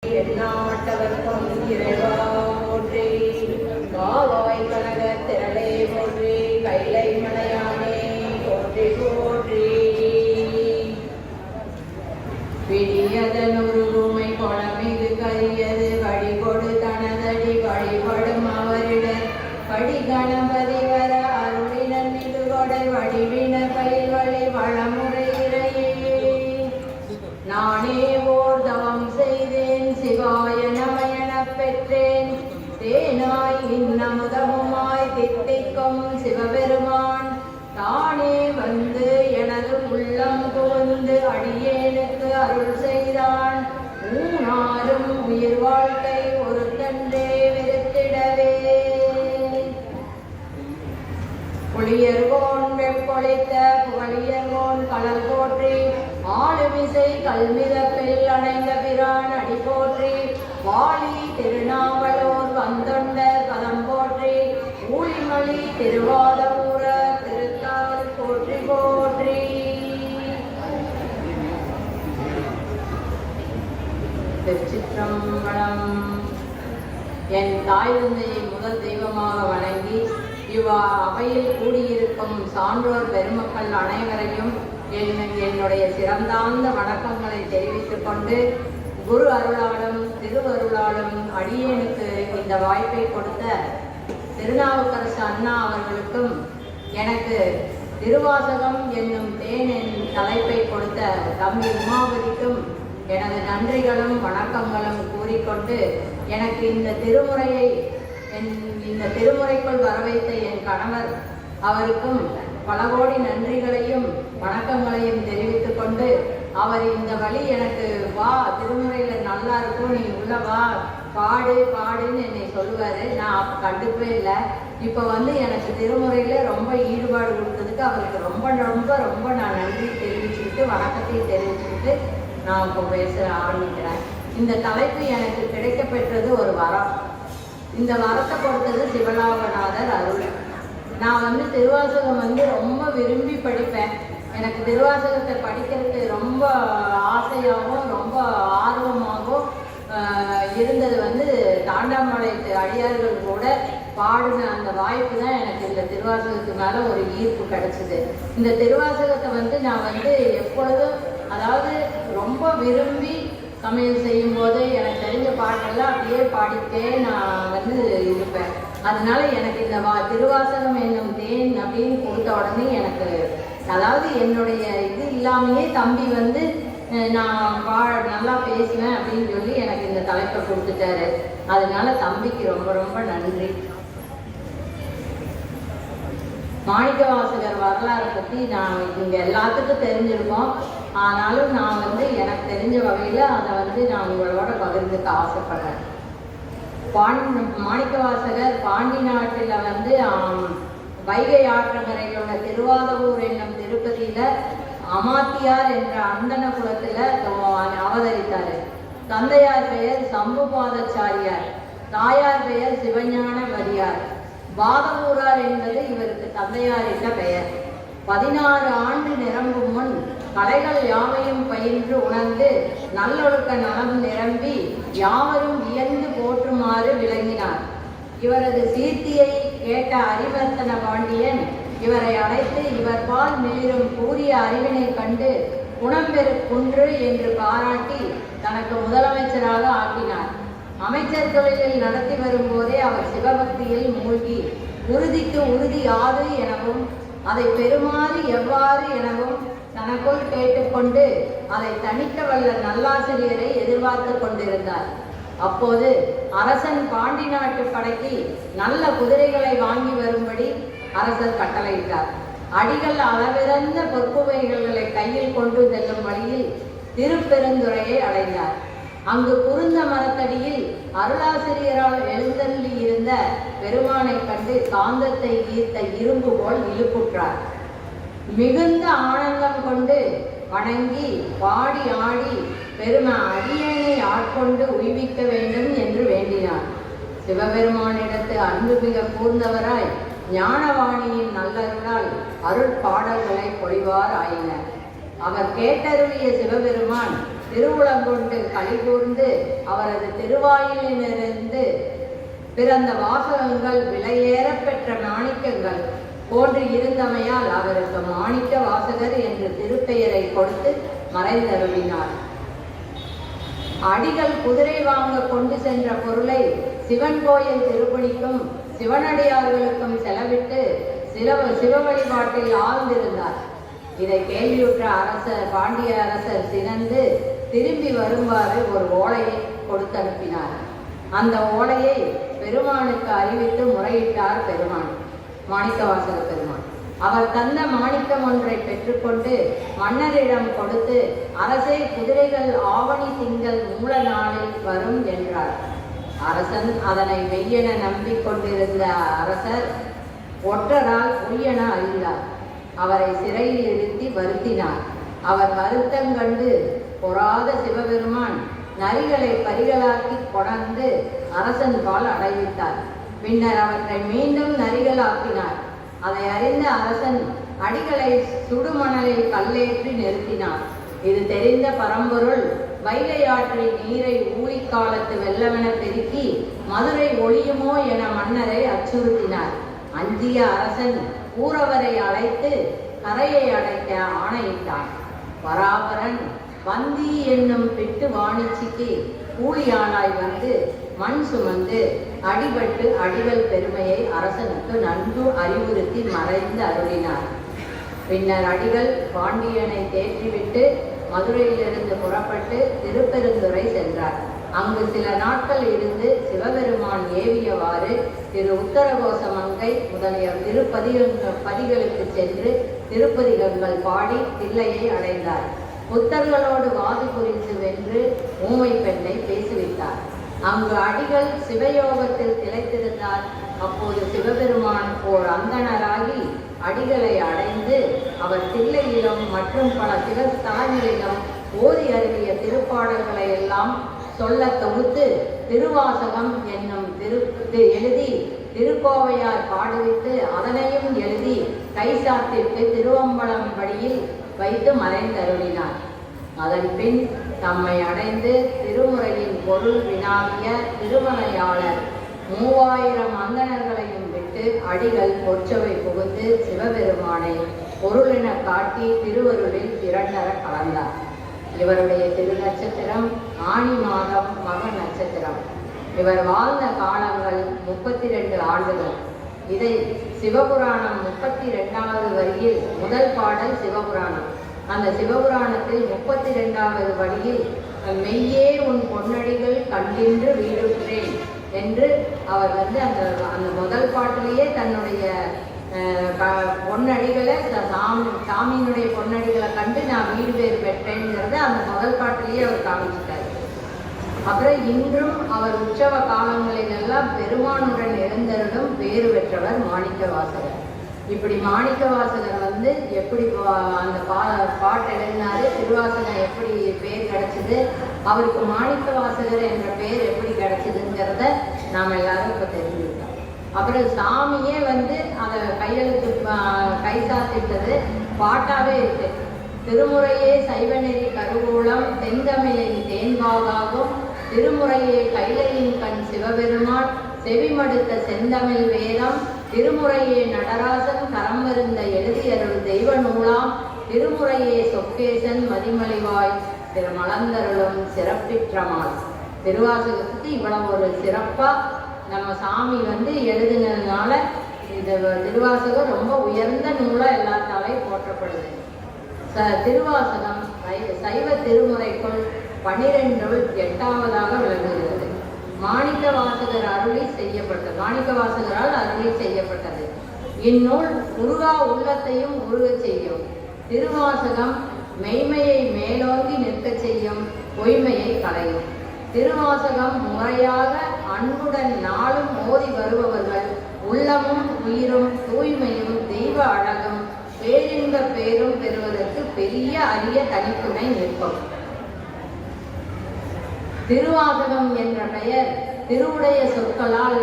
எந்நாட்டவர்க்கும் இறைவா போற்றி. காவாய் கனக திரளே போற்றி. கைலை மலையானே போற்றி போற்றி. பிடியதனுருமை கொளமிகு கரியது வழிகொடு தனதடி வழிபடும் அவரிடர் படி கணபதி வர அருளினர் மிகுகொடை வடிவின பயில்வழி வளமுறை இறையே. நானே ஓர் தவம் செய்தேன் சிவாய நமயனப் பெற்றேன். தேனாய் இன்னமுதமுமாய் தித்திக்கும் சிவபெருமான் தானே வந்து எனது உள்ளம் புகுந்து அடியேனுக்கு அருள் செய்தான். ஊனாரும் உயிர் வாழ்க்கை ஒரு தன்றே வெறுத்திடவே. புலியர்கோன் வெப்பொழித்த புகழியர்கோன் கடல் போற்றி. ஆளுமிசை கல்மிதப்பில் அணைந்த பிரான் அடி போற்றி. வாலி திருநாவலூர் வந்தொண்டர் பதம் போற்றி. ஊழிமொழி திருவாதபுர திருத்தால் போற்றி போற்றி. திருச்சிற்றம்பலம். என் தாய் தந்தையை முதல் தெய்வமாக வணங்கி அவையில் கூடியிருக்கும் சான்றோர் பெருமக்கள் அனைவரையும் என்னுடைய சிறந்தார்ந்த வணக்கங்களை தெரிவித்துக் கொண்டு, குரு அருளாலும் திருவருளாலும் அடியேனுக்கு இந்த வாய்ப்பை கொடுத்த திருநாவுக்கரசு அண்ணா அவர்களுக்கும், எனக்கு திருவாசகம் என்னும் தேன் தலைப்பை கொடுத்த தம்பி உமாபதிக்கும் எனது நன்றிகளும் வணக்கங்களும் கூறிக்கொண்டு, எனக்கு இந்த திருமுறைக்குள் வரவைத்த என் கணவர் அவருக்கும் பல கோடி நன்றிகளையும் வணக்கங்களையும் தெரிவித்துக் கொண்டு, அவர் இந்த வழி எனக்கு வா திருமுறையில நல்லா இருக்கும், நீ உள்ள வா பாடுன்னு என்னை சொல்லுவாரு. நான் கண்டுக்கவே இல்லை. இப்போ எனக்கு திருமுறையில ரொம்ப ஈடுபாடு கொடுத்ததுக்கு அவருக்கு ரொம்ப ரொம்ப ரொம்ப நான் நன்றி தெரிவிச்சுக்கிட்டு வணக்கத்தையும் தெரிவிச்சுக்கிட்டு நான் இப்போ பேச ஆரம்பிக்கிறேன். இந்த தலைப்பு எனக்கு கிடைக்க பெற்றது ஒரு வரம். இந்த வரத்தை கொடுத்தது சிவலாகநாதர் அருள். நான் திருவாசகம் ரொம்ப விரும்பி படிப்பேன். எனக்கு திருவாசகத்தை படிக்கிறதுக்கு ரொம்ப ஆசையாகவும் ரொம்ப ஆர்வமாகவும் இருந்தது தாண்டாமலை அடியார்கள் கூட பாடின அந்த வாய்ப்பு தான் எனக்கு இந்த திருவாசகத்துக்கு மேலே ஒரு ஈர்ப்பு கிடைச்சிது. இந்த திருவாசகத்தை நான் எப்பொழுதும், அதாவது ரொம்ப விரும்பி சமையல் செய்யும் போது எனக்கு தெரிஞ்ச பாட்டெல்லாம் அப்படியே பாடிட்டே நான் இருப்பேன். அதனால எனக்கு இந்த திருவாசகம் என்னும் தேன் அப்படின்னு கொடுத்த உடனே எனக்கு, அதாவது என்னுடைய இது இல்லாமையே தம்பி நான் நல்லா பேசுவேன் அப்படின்னு சொல்லி எனக்கு இந்த தலைப்பை கொடுத்துட்டாரு. அதனால தம்பிக்கு ரொம்ப ரொம்ப நன்றி. மாணிக்கவாசகர் வரலாறை பற்றி நான் இங்கே எல்லாத்துக்கும் தெரிஞ்சிருக்கோம். ஆனாலும் நான் எனக்கு தெரிஞ்ச வகையில் அதை நான் உங்களோட பகிர்ந்துக்க ஆசைப்படுறேன். மாணிக்கவாசகர் பாண்டி நாட்டில் வைகை ஆற்றங்கரையில் உள்ள திருவாதவூர் என்னும் திருப்பதியில் அமாத்தியார் என்ற அந்தன குலத்தில் அவதரித்தார். தந்தையார் பெயர் சம்புபாதாச்சாரியார், தாயார் பெயர் சிவஞான வரியார். பாதவூரார் என்பது இவருக்கு தந்தையார் என்ற பெயர். 16 ஆண்டு நிரம்பும் முன் கலைகள் யாவையும் பயின்று உணர்ந்து நல்லொழுக்க நலம் நிரம்பி யாவரும் வியந்து போற்றுமாறு விளங்கினார். இவரது சீர்த்தியை கேட்ட அரிவர்த்தன பாண்டியன் இவரை அழைத்து இவர்பால் மிளிரும் கூறிய அறிவினை கண்டு குணம்பெரு குன்று என்று பாராட்டி தனக்கு முதலமைச்சராக ஆக்கினார். அமைச்சர் தொழிலில் நடத்தி வரும்போதே அவர் சிவபக்தியில் மூழ்கி உறுதிக்கு உறுதி யாது எனவும் அதை பெறுமாறு எவ்வாறு எனவும் தனக்குள் கேட்டுக்கொண்டு அதை தணிக்க வல்ல நல்லாசிரியரை எதிர்பார்த்து கொண்டிருந்தார். அப்போது அரசன் பாண்டி நாட்டு படைக்கு நல்ல குதிரைகளை வாங்கி வரும்படி அரசர் கட்டளையிட்டார். அடிகள் அளவிறந்த பொற்குவைகளை கையில் கொண்டு செல்லும் வழியில் திருப்பெருந்துறையை அடைந்தார். அங்கு குருந்த மரத்தடியில் அருளாசிரியரால் எழுந்தள்ளி இருந்த பெருமானை கண்டு காந்தத்தை ஈர்த்த இரும்பு போல் இழுப்புற்றார். மிகுந்த ஆனந்தம் கொண்டு வணங்கி பாடி ஆடி பெருமை அடியேனை ஆட்கொண்டு உய்விக்க வேண்டும் என்று வேண்டினார். சிவபெருமானிடத்து அன்பு மிக கூர்ந்தவராய் ஞானவாணியின் நல்லருளால் அருள் பாடல்களை பொழிவார் ஆயினர். அவர் கேட்டருளிய சிவபெருமான் திருவுளங்கொண்டு கலிகூர்ந்து அவரது திருவாயிலிருந்து பிறந்த வாசகங்கள் விலையேற பெற்ற மாணிக்கங்கள் போன்று இருந்தமையால் அவருக்கு மாணிக்க வாசகர் என்று திருப்பெயரை கொடுத்து மறைந்தருளினார். அடிகள் குதிரை வாங்க கொண்டு சென்ற பொருளை சிவன் கோயில் திருப்பணிக்கும் சிவனடியார்களுக்கும் செலவிட்டு சிவ வழிபாட்டில் ஆழ்ந்திருந்தார். இதை கேள்வியுற்ற பாண்டிய அரசர் சினந்து திரும்பி வருமாறு ஒரு ஓலையை கொடுத்தனுப்பினார். அந்த ஓலையை பெருமானுக்கு அறிவித்து முறையிட்டார் மாணிக்கவாசக பெருமான். அவர் தந்த மாணிக்கம் ஒன்றை பெற்றுக்கொண்டு மன்னரிடம் கொடுத்து, அரசே, குதிரைகள் ஆவணி திங்கள் மூல நாளில் வரும் என்றார். அரசன் அதனை மெய்யென நம்பிக்கொண்டிருந்த அரசர் ஒற்றரால் பொய்யென அறிந்தார். அவரை சிறையில் இருத்தி வருத்தினார். அவர் வருத்தங்கண்டு பொறாத சிவபெருமான் நரிகளை பரிகளாக்கி கொணர்ந்து அரசன் பால் அடைவித்தார். பின்னர் அவற்றை மீண்டும் நரிகளாக்கினார். அதை அறிந்த அரசன் அடிகளை சுடுமணலில் கல்லேற்றி நிறுத்தினார். இது தெரிந்த பரம்பொருள் வைகை ஆற்றில் நீரை ஊழிக்காலத்து வெள்ளமென பெருக்கி மதுரை ஒளியுமோ என மன்னரை அச்சுறுத்தினார். அஞ்சிய அரசன் ஊரவரை அழைத்து கரையை அடைக்க ஆணையிட்டான். பராபரன் வந்தி என்னும் பிட்டு வாணிச்சிக்கு கூலியானாய் வந்து மண் சுமந்து அடிபட்டு அடிகள் பெருமையை அரசனுக்கு நன்கு அறிவுறுத்தி மறைந்து அருளினார். பின்னர் அடிகள் பாண்டியனை தேற்றிவிட்டு மதுரையிலிருந்து புறப்பட்டு திருப்பெருந்துறை சென்றார். அங்கு சில நாட்கள் இருந்து சிவபெருமான் ஏவியவாறு திரு உத்தரகோச மங்கை முதலிய திருப்பதிகளுக்கு சென்று திருப்பதிகங்கள் பாடி தில்லையை அடைந்தார். புத்தர்களோடு வாது குறித்து வென்று ஊமை பெண்ணை பேசிவிட்டார். அங்கு அடிகள் சிவயோகத்தில் திளைத்திருந்தார். அப்போது சிவபெருமான் ஓர் அந்தணராகி அடிகளை அடைந்து அவர் தில்லையிலும் மற்றும் பல சிவஸ்தலங்களிலும் ஓதி அருளிய திருப்பாடல்களை எல்லாம் சொல்ல தொகுத்து திருவாசகம் என்னும் எழுதி திருக்கோவையார் பாடுவித்து அதனையும் எழுதி கைசாத்திற்கு திருவம்பலம் படியில் வைத்து மறைந்தருளினார். அதன் பின் தம்மை அடைந்து திருமுறையின் பொருள் வினாவிய திருமலையாளர் 3000 அந்தணர்களையும் விட்டு அடிகள் பொற்சவை புகுந்து சிவபெருமானை பொருளென காட்டி திருவருளில் இரண்டர கலந்தார். இவருடைய திருநட்சத்திரம் ஆனி மாதம் மக நட்சத்திரம். இவர் வாழ்ந்த காலங்கள் 32 ஆண்டுகள். இதை சிவபுராணம் 32வது வரியில் முதல் பாடல் சிவபுராணம். அந்த சிவபுராணத்தில் 32வது வரியில் மெய்யே உன் பொன்னடிகள் கண்டின்று வீடுற்றேன் என்று அவர் அந்த முதல் பாட்டிலேயே தன்னுடைய பொன்னடிகளை சாமியினுடைய பொன்னடிகளை கண்டு நான் வீடு பேர் பெற்றேங்கிறத அந்த முதல் பாட்டிலேயே அவர் காமிச்சிட்டார். அப்புறம் இன்றும் அவர் உற்சவ காலங்களிலெல்லாம் பெருமானுடன் எழுந்தருளும் பேறு பெற்றவர் மாணிக்கவாசகர். இப்படி மாணிக்கவாசகர் எப்படி அந்த பாட்டு எழுதினாரு, திருவாசகம் எப்படி பேர் கிடைச்சிது, அவருக்கு மாணிக்கவாசகர் என்ற பேர் எப்படி கிடைச்சிதுங்கிறத நாம் எல்லாரும் இப்போ தெரிஞ்சுக்கிட்டோம். அப்புறம் சாமியே அதை கையெழுத்து கைசாத்திட்டது பாட்டாவே இருக்கு. திருமுறையே சைவநெறி கருவூலம் தென்தமிழின் தேன்பாகாகும் திருமுறையே கைலையின் கண் சிவபெருமான் செவிமடுத்த செந்தமிழ் வேதம் திருமுறையே நடராசன் கரம் வருந்த எழுதியருள் தெய்வ நூலாம் திருமுறையே சொக்கேசன் மதிமலிவாய் திருமலந்தருளும் சிறப்பிற்றமால். திருவாசகத்துக்கு இவ்வளவு ஒரு சிறப்பா நம்ம சாமி எழுதினதுனால இந்த திருவாசகம் ரொம்ப உயர்ந்த நூலா எல்லாத்தாலையும் போற்றப்படுது. திருவாசகம் சைவ திருமுறைக்குள் 12 8வதாக விளங்குகிறது. மாணிக்கவாசகரால் அருளி செய்யப்பட்டது. இந்நூல் உருகா உள்ளத்தையும் உருகச் செய்யும். திருவாசகம் மெய்மையை மேலோங்கி நிற்கச் செய்யும், பொய்மையை களையும். திருவாசகம் முறையாக அன்புடன் நாளும் ஓதி வருபவர்கள் உள்ளமும் உயிரும் தூய்மையும் தெய்வ அழகும் பேரின்ப பேரும் பெறுவதற்கு பெரிய அரிய தனித்துணை நிற்கும். திருவாசகம் என்ற பெயர் திருவுடைய சொற்களால்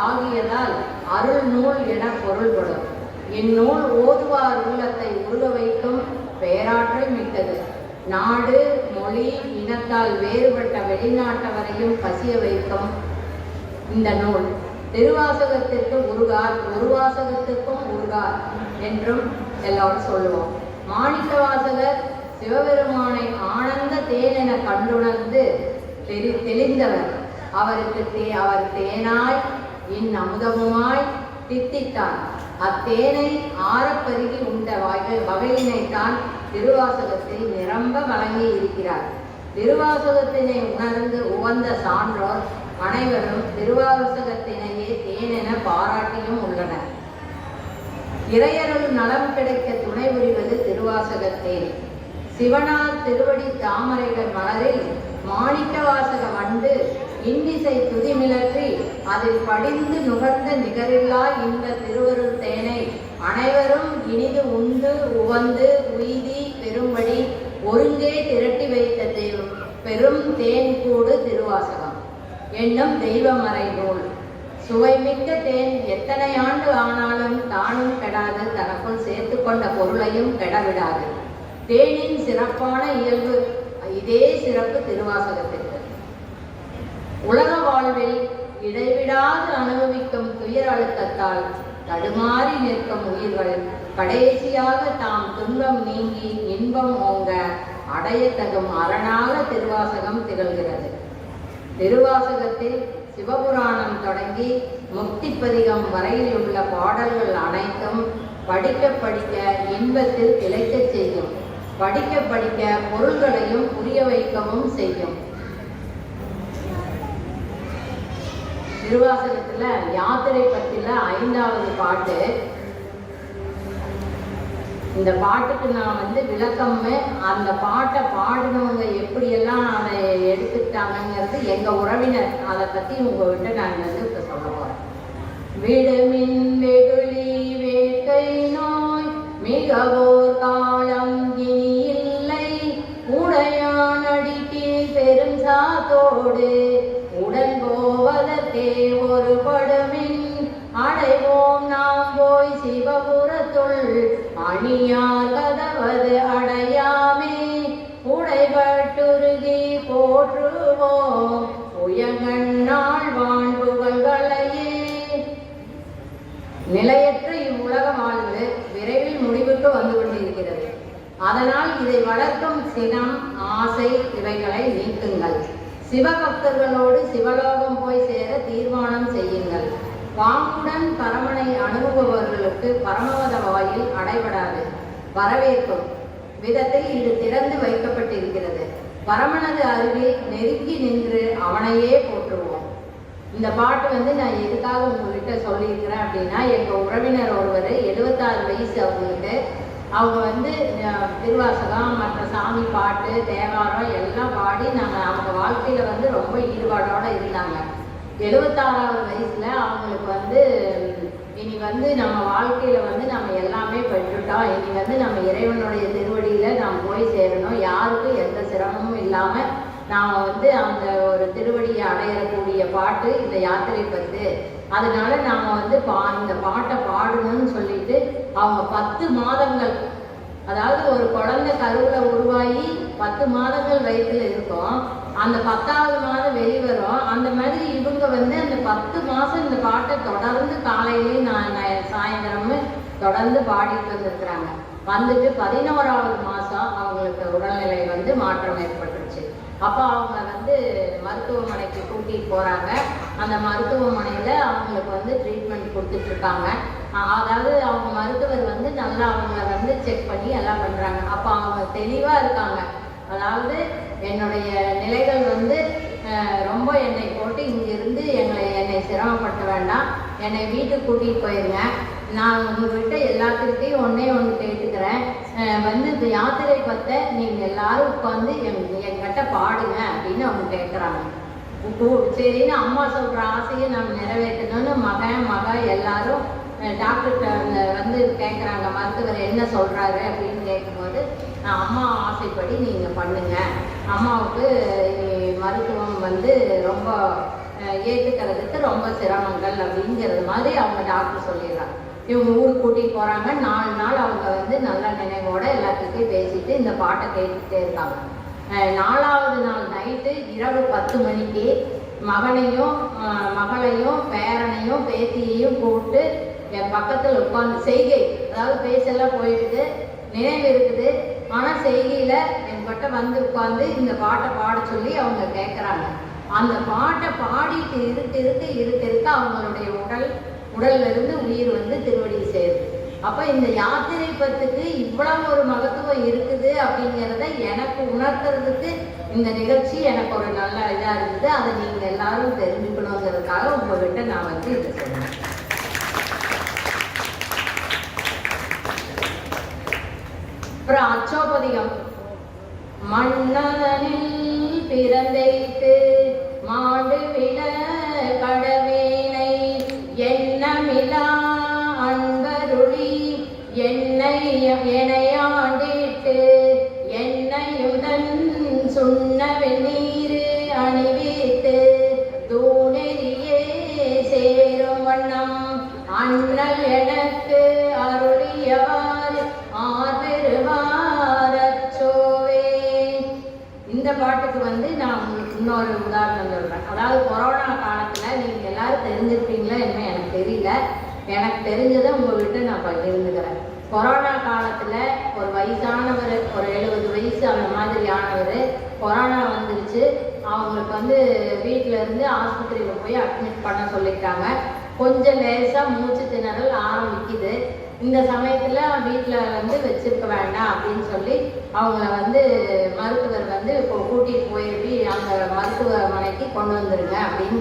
ஆகியதால் அருள் நூல் என பொருள்படும். இந்நூல் ஓதுவார் உள்ளத்தை உருக வைக்கும் பேராற்றல் மிக்கது. நாடு, மொழி, இனத்தால் வேறுபட்ட வெளிநாட்டவரையும் பசிய வைக்கும் இந்த நூல். திருவாசகத்திற்கு உருகார், ஒரு வாசகத்திற்கும் உருகார் என்றும் எல்லாரும் சொல்லுவோம். மாணிக்க வாசகர் சிவபெருமானை ஆனந்த தேன் என கண்டுணர்ந்து தெளிந்தவர். அவர் தேனாய் அமுதமுமாய் தித்தித்தான். அத்தேனை ஆரப்பருகி உண்ட வகையினைத்தான் திருவாசகத்தை நிரம்ப வழங்கி இருக்கிறார். திருவாசகத்தினை உணர்ந்து உவந்த சான்றோர் அனைவரும் திருவாசகத்தினையே தேனென பாராட்டியும் உள்ளனர். இறையருள் நலம் கிடைக்க துணை புரிவது திருவாசகத்தேன். சிவனார் திருவடி தாமரைகள் மலரில் மாணிக்க வாசக வண்டு இன்னிசை துதிமிழற்றி அதில் படிந்து நுகர்ந்த நிகரில்லா இந்த திருவருள் தேனை அனைவரும் இனிது உண்டு உவந்து உய்தி பெரும்படி ஒருங்கே திரட்டி வைத்த பெரும் தேன் கூடு திருவாசகம் என்னும் தெய்வமறை நூல். சுவைமிக்க தேன் எத்தனை ஆண்டு ஆனாலும் தானும் கெடாது, தனக்குள் சேர்த்து கொண்ட பொருளையும் கெடவிடாது. தேனின் சிறப்பான இயல்பு இதே சிறப்பு திருவாசகத்திற்கு. உலக வாழ்வில் இடைவிடாது அனுபவிக்கும் துயர் அழுத்தத்தால் தடுமாறி நிற்கும் உயிர்கள் கடைசியாக தாம் துன்பம் நீங்கி இன்பம் ஓங்க அடையத்தகும் அரணாக திருவாசகம் திகழ்கிறது. திருவாசகத்தில் சிவபுராணம் தொடங்கி முக்திப்பதிகம் வரையில் உள்ள பாடல்கள் அனைத்தும் படிக்க படிக்க இன்பத்தில் திளைக்கச் செய்யும். படிக்க படிக்க பொருள்களையும் புரிய வைக்கவும் செய்யும். திருவாசகத்துல யாத்திரை பற்றில 5வது பாட்டு. இந்த பாட்டுக்கு நான் விளக்கமே, அந்த பாட்டை பாடினவங்க எப்படியெல்லாம் அதை எடுத்துக்கிட்டாங்கிறது எங்க உறவினர், அதை பத்தி உங்ககிட்ட நான் இப்ப சொல்ல போறேன். விடுமின் வெகுளி வேட்டை நோய் மிகவோர் காலம் இனி இல்லை, உடையான் அடிக்கு பெரும் சாத்தோடு உடன் போவதற்கே ஒரு படுமின் அடைவோம் நாம் போய் சிவபுரத்துள் அணியார் கதவது அடையாமே உடைபட்டுருகி போற்றுவோம் உயங்கண்ணாள் வாழ்வுகளையே. நிலையற்ற இவ்வுலக வாழ்வு விரைவில் முடிவுக்கு வந்து கொண்டிருக்கிறது. அதனால் இதை வளர்க்கும் சினம், ஆசை இவைகளை நீக்குங்கள். சிவபக்தர்களோடு சிவலோகம் போய் சேர தீர்மானம் செய்யுங்கள். பாம்புடன் பரமனை அணுகுபவர்களுக்கு பரமவத வாயில் அடைபடாது. வரவேற்கும் விதத்தில் இது திறந்து வைக்கப்பட்டிருக்கிறது. பரமனது அருகில் நெருங்கி நின்று அவனையே போற்றுவோம். இந்த பாட்டு நான் எதுக்காக உங்ககிட்ட சொல்லியிருக்கிறேன் அப்படின்னா, எங்கள் உறவினர் ஒருவர் 76 வயசு அவங்களுக்கு. அவங்க திருவாசகம் மற்ற சாமி பாட்டு தேவாரம் எல்லாம் பாடி அவங்க வாழ்க்கையில் ரொம்ப ஈடுபாடோடு இருந்தாங்க. 76வது வயசில் அவங்களுக்கு இனி நம்ம வாழ்க்கையில் நம்ம எல்லாமே பெற்றுட்டோம், இனி நம்ம இறைவனுடைய திருவடியில் நாம் போய் சேரணும், யாருக்கும் எந்த சிரமமும் இல்லாமல் நாம் அந்த ஒரு திருவடியை அடையக்கூடிய பாட்டு இந்த யாத்திரை பத்து. அதனால நாம் இந்த பாட்டை பாடணும்னு சொல்லிட்டு அவங்க 10 மாதங்கள், அதாவது ஒரு குழந்தை கருவில் உருவாகி 10 மாதங்கள் வயிற்றில் இருக்கும், அந்த 10வது மாதம் வெளிவரும். அந்த மாதிரி இவங்க அந்த 10 மாதம் இந்த பாட்டை தொடர்ந்து காலையிலேயும் சாயந்தரமும் தொடர்ந்து பாடிட்டு வந்துருக்குறாங்க. 11வது மாதம் அவங்களுக்கு உடல்நிலை மாற்றம் ஏற்பட்டுருச்சு. அப்போ அவங்க மருத்துவமனைக்கு கூட்டிகிட்டு போகிறாங்க. அந்த மருத்துவமனையில் அவங்களுக்கு ட்ரீட்மெண்ட் கொடுத்துட்ருக்காங்க. அதாவது அவங்க மருத்துவர் நல்லா அவங்கள செக் பண்ணி எல்லாம் பண்ணுறாங்க. அப்போ அவங்க தெளிவாக இருக்காங்க. அதாவது என்னுடைய நிலைகள் ரொம்ப என்னை போட்டு இங்கிருந்து என்னை சிரமப்படுத்த வேண்டாம், என்னை வீட்டுக்கு கூட்டிகிட்டு போயிருங்க. நான் உங்கள்கிட்ட எல்லாத்துக்கிட்டையும் ஒன்று கேட்டுக்கிறேன். இந்த யாத்திரை பற்றி நீங்கள் எல்லாரும் உட்காந்து என்கிட்ட பாடுங்க அப்படின்னு அவங்க கேட்குறாங்க. சரின்னு அம்மா சொல்கிற ஆசையை நம்ம நிறைவேற்றணும்னு மக எல்லாரும் டாக்டர்கிட்ட கேட்குறாங்க. மருத்துவர் என்ன சொல்கிறாரு அப்படின்னு கேட்கும்போது, அம்மா ஆசைப்படி நீங்கள் பண்ணுங்க, அம்மாவுக்கு மருத்துவம் ரொம்ப ஏற்றுக்கிறதுக்கு ரொம்ப சிரமங்கள் அப்படிங்கிறது மாதிரி அவங்க டாக்டர் சொல்லிடுறாங்க. இவங்க ஊருக்கு கூட்டிகிட்டு போகிறாங்க. 4 நாள் அவங்க வந்து நல்ல நினைவோட எல்லாத்துக்கிட்டையும் பேசிட்டு இந்த பாட்டை கேட்டுக்கிட்டே இருக்காங்க. 4ஆவது நாள் நைட்டு இரவு 10 மணிக்கு மகனையும் மகளையும் பேரனையும் பேத்தியையும் கூப்பிட்டு என் பக்கத்தில் உட்காந்து செய்கை, அதாவது பேச்செல்லாம் போயிடுது, நினைவு இருக்குது, ஆனால் செய்கையில் என்கிட்ட வந்து உட்காந்து இந்த பாட்டை பாட சொல்லி அவங்க கேட்குறாங்க. அந்த பாட்டை பாடிட்டு இருக்க அவங்களுடைய உடல்ல இருந்து உயிர் வந்து திருவடி சேருது. அப்போ இந்த யாத்திரை பத்துக்கு இவ்வளவு ஒரு மகத்துவம் இருக்குது அப்படிங்கிறத எனக்கு உணர்த்துறதுக்கு இந்த நிகழ்ச்சி எனக்கு ஒரு நல்ல இதாக இருந்தது. அதை நீங்கள் எல்லாரும் தெரிஞ்சுக்கணுங்கிறதுக்காக உங்ககிட்ட நான் வந்து இதை சொன்னேன். அப்புறம் அச்சோபதிகம். மன்னதனில் பிறந்தைத்து மாண்டு விட கடவேனை எண்ணமிலா அன்பருளி எனையாண்டிட்டு என்னையுடன் சுண்ண வெந்நீர் அணிவித்து தூணெறியே சேரும் வண்ணம் அண்ணல் எனக்கு அருளியவார் ஆர்வெருவாரச்சோவே. இந்த பாட்டுக்கு வந்து நான் இன்னொரு உதாரணம் சொல்கிறேன். அதாவது கொரோனா காலத்தில் நீங்கள் எல்லாரும் தெரிஞ்சிருப்பீங்களா என்ன எனக்கு தெரியல, எனக்கு தெரிஞ்சதை உங்கள்கிட்ட நான் பகிர்ந்துக்கிறேன். கொரோனா காலத்தில் ஒரு வயசானவர், ஒரு 70 வயசு அந்த மாதிரி ஆனவர், கொரோனா வந்துருச்சு. அவங்களுக்கு வந்து வீட்டில் இருந்து ஆஸ்பத்திரியில் போய் அட்மிட் பண்ண சொல்லிட்டாங்க. கொஞ்சம் லேசாக மூச்சு திணறல் ஆரம்பிக்குது. இந்த சமயத்தில் வீட்டில் வந்து வச்சிருக்க வேண்டாம் அப்படின்னு சொல்லி அவங்கள வந்து மருத்துவர் வந்து இப்போ கூட்டிகிட்டு போய் அந்த மருத்துவமனைக்கு கொண்டு வந்துருங்க அப்படின்னு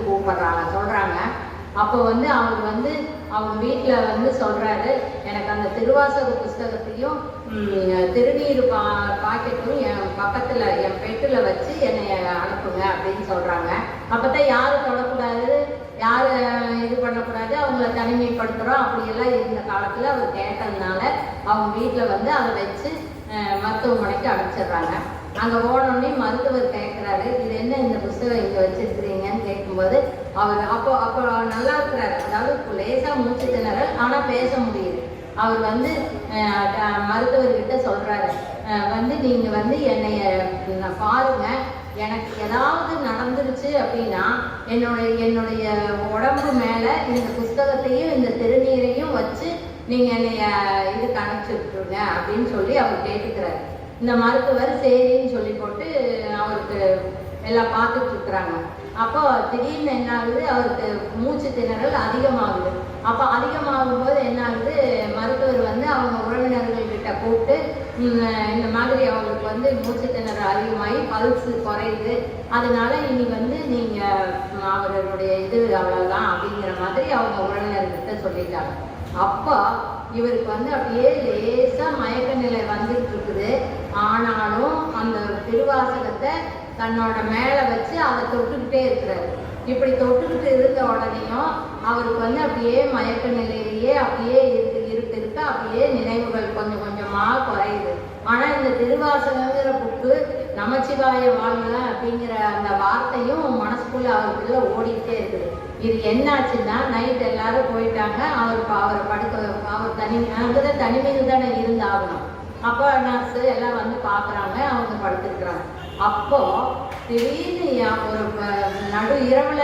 சொல்கிறாங்க. அப்போ வந்து அவங்க வந்து அவங்க வீட்டில் வந்து சொல்கிறாரு, எனக்கு அந்த திருவாசக புஸ்தகத்தையும் திருநீர் பாக்கெட்டும் என் பக்கத்தில் என் பெட்டில் வச்சு என்னை அனுப்புங்க அப்படின்னு சொல்கிறாங்க. அப்போ தான் யாரும் தொடக்கூடாது, யாரும் இது பண்ணக்கூடாது, அவங்கள தனிமைப்படுத்துகிறோம் அப்படியெல்லாம் இருந்த காலத்தில் அவர் கேட்டதுனால அவங்க வீட்டில் வந்து அதை வச்சு மருத்துவமனைக்கு அனுப்பிச்சிடுறாங்க. அங்கே போனோடனே மருத்துவர் கேட்குறாரு, இது என்ன இந்த புஸ்தகம் இங்கே வச்சுருக்கிறீங்கன்னு கேட்கும்போது அவர் அப்போ நல்லா இருக்கிறாரு. அதாவது லேசாக மூச்சு திணறல், ஆனால் பேச முடியுது. அவர் வந்து மருத்துவர்கிட்ட சொல்கிறாரு, வந்து நீங்கள் வந்து என்னைய பாருங்கள், எனக்கு ஏதாவது நடந்துருச்சு அப்படின்னா என்னுடைய உடம்பு மேலே இந்த புஸ்தகத்தையும் இந்த திருநீரையும் வச்சு நீங்கள் என்னைய இதுக்கு அனுப்பிச்சி விட்டுருங்க அப்படின்னு சொல்லி அவர் கேட்டுக்கிறாரு. இந்த மருத்துவர் சரின்னு சொல்லி போட்டு அவருக்கு எல்லாம் பார்த்துட்டு இருக்கிறாங்க. அப்போ திடீர்னு என்ன ஆகுது, அவருக்கு மூச்சு திணறல் அதிகமாகுது. அப்போ அதிகமாகும் போது என்ன ஆகுது, மருத்துவர் வந்து அவங்க உறவினர்கள்கிட்ட கூப்பிட்டு இந்த மாதிரி அவங்களுக்கு வந்து மூச்சு திணறல் அதிகமாகி பல்ஸ் குறையுது, அதனால இனி வந்து நீங்கள் அவர்களுடைய இது அவ்வளோதான் அப்படிங்கிற மாதிரி அவங்க உறவினர்கிட்ட சொல்லிட்டாங்க. அப்போ இவருக்கு வந்து அப்படியே லேசாக மயக்க நிலை வந்துட்டு இருக்குது. ஆனாலும் அந்த திருவாசகத்தை தன்னோட மேலே வச்சு அதை தொட்டுக்கிட்டே இருக்கிறாரு. இப்படி தொட்டுக்கிட்டு இருந்த உடனேயும் அவருக்கு வந்து அப்படியே மயக்க நிலையிலேயே அப்படியே இருக்க அப்படியே நினைவுகள் கொஞ்சம் கொஞ்சமாக குறையுது. ஆனால் இந்த திருவாசகங்கிற புக்கு நமச்சிவாய வாழ்க அப்படிங்கிற அந்த வார்த்தையும் மனசுக்குள்ள அவருக்குள்ள ஓடிக்கிட்டே இருக்குது. இது என்னாச்சுன்னா, நைட் எல்லாரும் போயிட்டாங்க, அவரை படுக்க அவர் அங்கதான் தனிமையில் தானே இருந்தாகணும். அப்போ நர்ஸு எல்லாம் வந்து பார்க்குறாங்க, அவங்க படுத்துருக்குறாங்க. அப்போ திடீர்னு ஒரு நடு இரவுல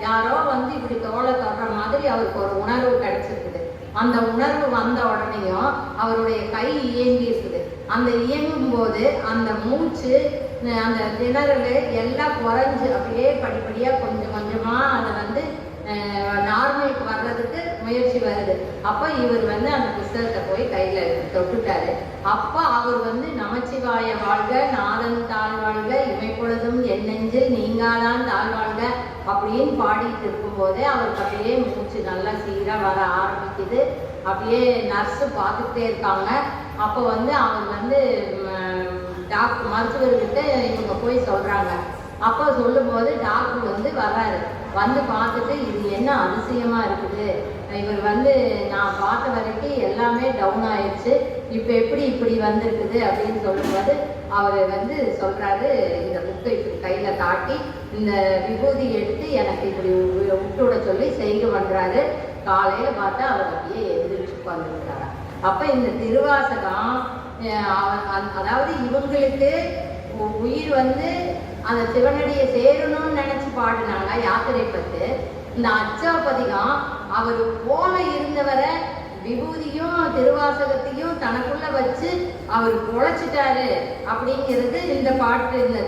யாரோ வந்து இப்படி தோலை தொடுற மாதிரி அவருக்கு ஒரு உணர்வு கிடைச்சிருக்குது. அந்த உணர்வு வந்த உடனேயும் அவருடைய கை இயங்கி இருக்குது. அந்த இயங்கும் போது அந்த மூச்சு, அந்த திணறல் எல்லாம் குறைஞ்சு அப்படியே படிப்படியாக கொஞ்சம் கொஞ்சமாக அதை வந்து நார்மலுக்கு வர்றதுக்கு முயற்சி வருது. அப்போ இவர் வந்து அந்த புஸ்தகத்தை போய் கையில் தொட்டுட்டாரு. அப்போ அவர் வந்து நமச்சிவாய வாழ்க, நாதன் தாழ்வாழ்க, இமைப்பொழுதும் என் நெஞ்சில் நீங்காதான் தாழ்வாழ்க அப்படின்னு பாடிட்டு இருக்கும்போதே அவருக்கு அப்படியே மூச்சு நல்லா சீராக வர ஆரம்பிக்குது. அப்படியே நர்ஸு பார்த்துக்கிட்டே இருக்காங்க. அப்போ வந்து அவர் வந்து டாக்டர் மருத்துவர்கிட்ட இவங்க போய் சொல்கிறாங்க. அப்போ சொல்லும்போது டாக்டர் வந்து வர்றாரு. வந்து பார்த்துட்டு இது என்ன அதிசயமாக இருக்குது, இவர் வந்து நான் பார்த்த வரைக்கும் எல்லாமே டவுன் ஆயிடுச்சு, இப்போ எப்படி இப்படி வந்திருக்குது அப்படின்னு சொல்லும்போது அவர் வந்து சொல்கிறாரு, இந்த புக்கை இப்படி கையில் காட்டி இந்த விபூதி எடுத்து எனக்கு இப்படி விட்டுவிட சொல்லி செய்க பண்ணுறாரு. காலையில் பார்த்தா அவர் அப்படியே எழுந்திரிச்சு உட்கார்ந்துருக்காரா. அப்ப இந்த திருவாசகம் அதாவது இவங்களுக்கு உயிர் வந்து அந்த சிவனடியை சேரணும்னு நினைச்சு பாடினாங்க யாத்திரை பத்து. இந்த அச்சாபதிகம் அவர் போல இருந்தவரை விபூதியும் திருவாசகத்தையும் தனக்குள்ள வச்சு அவர் பொழைச்சிட்டாரு அப்படிங்கிறது இந்த பாட்டு. இந்த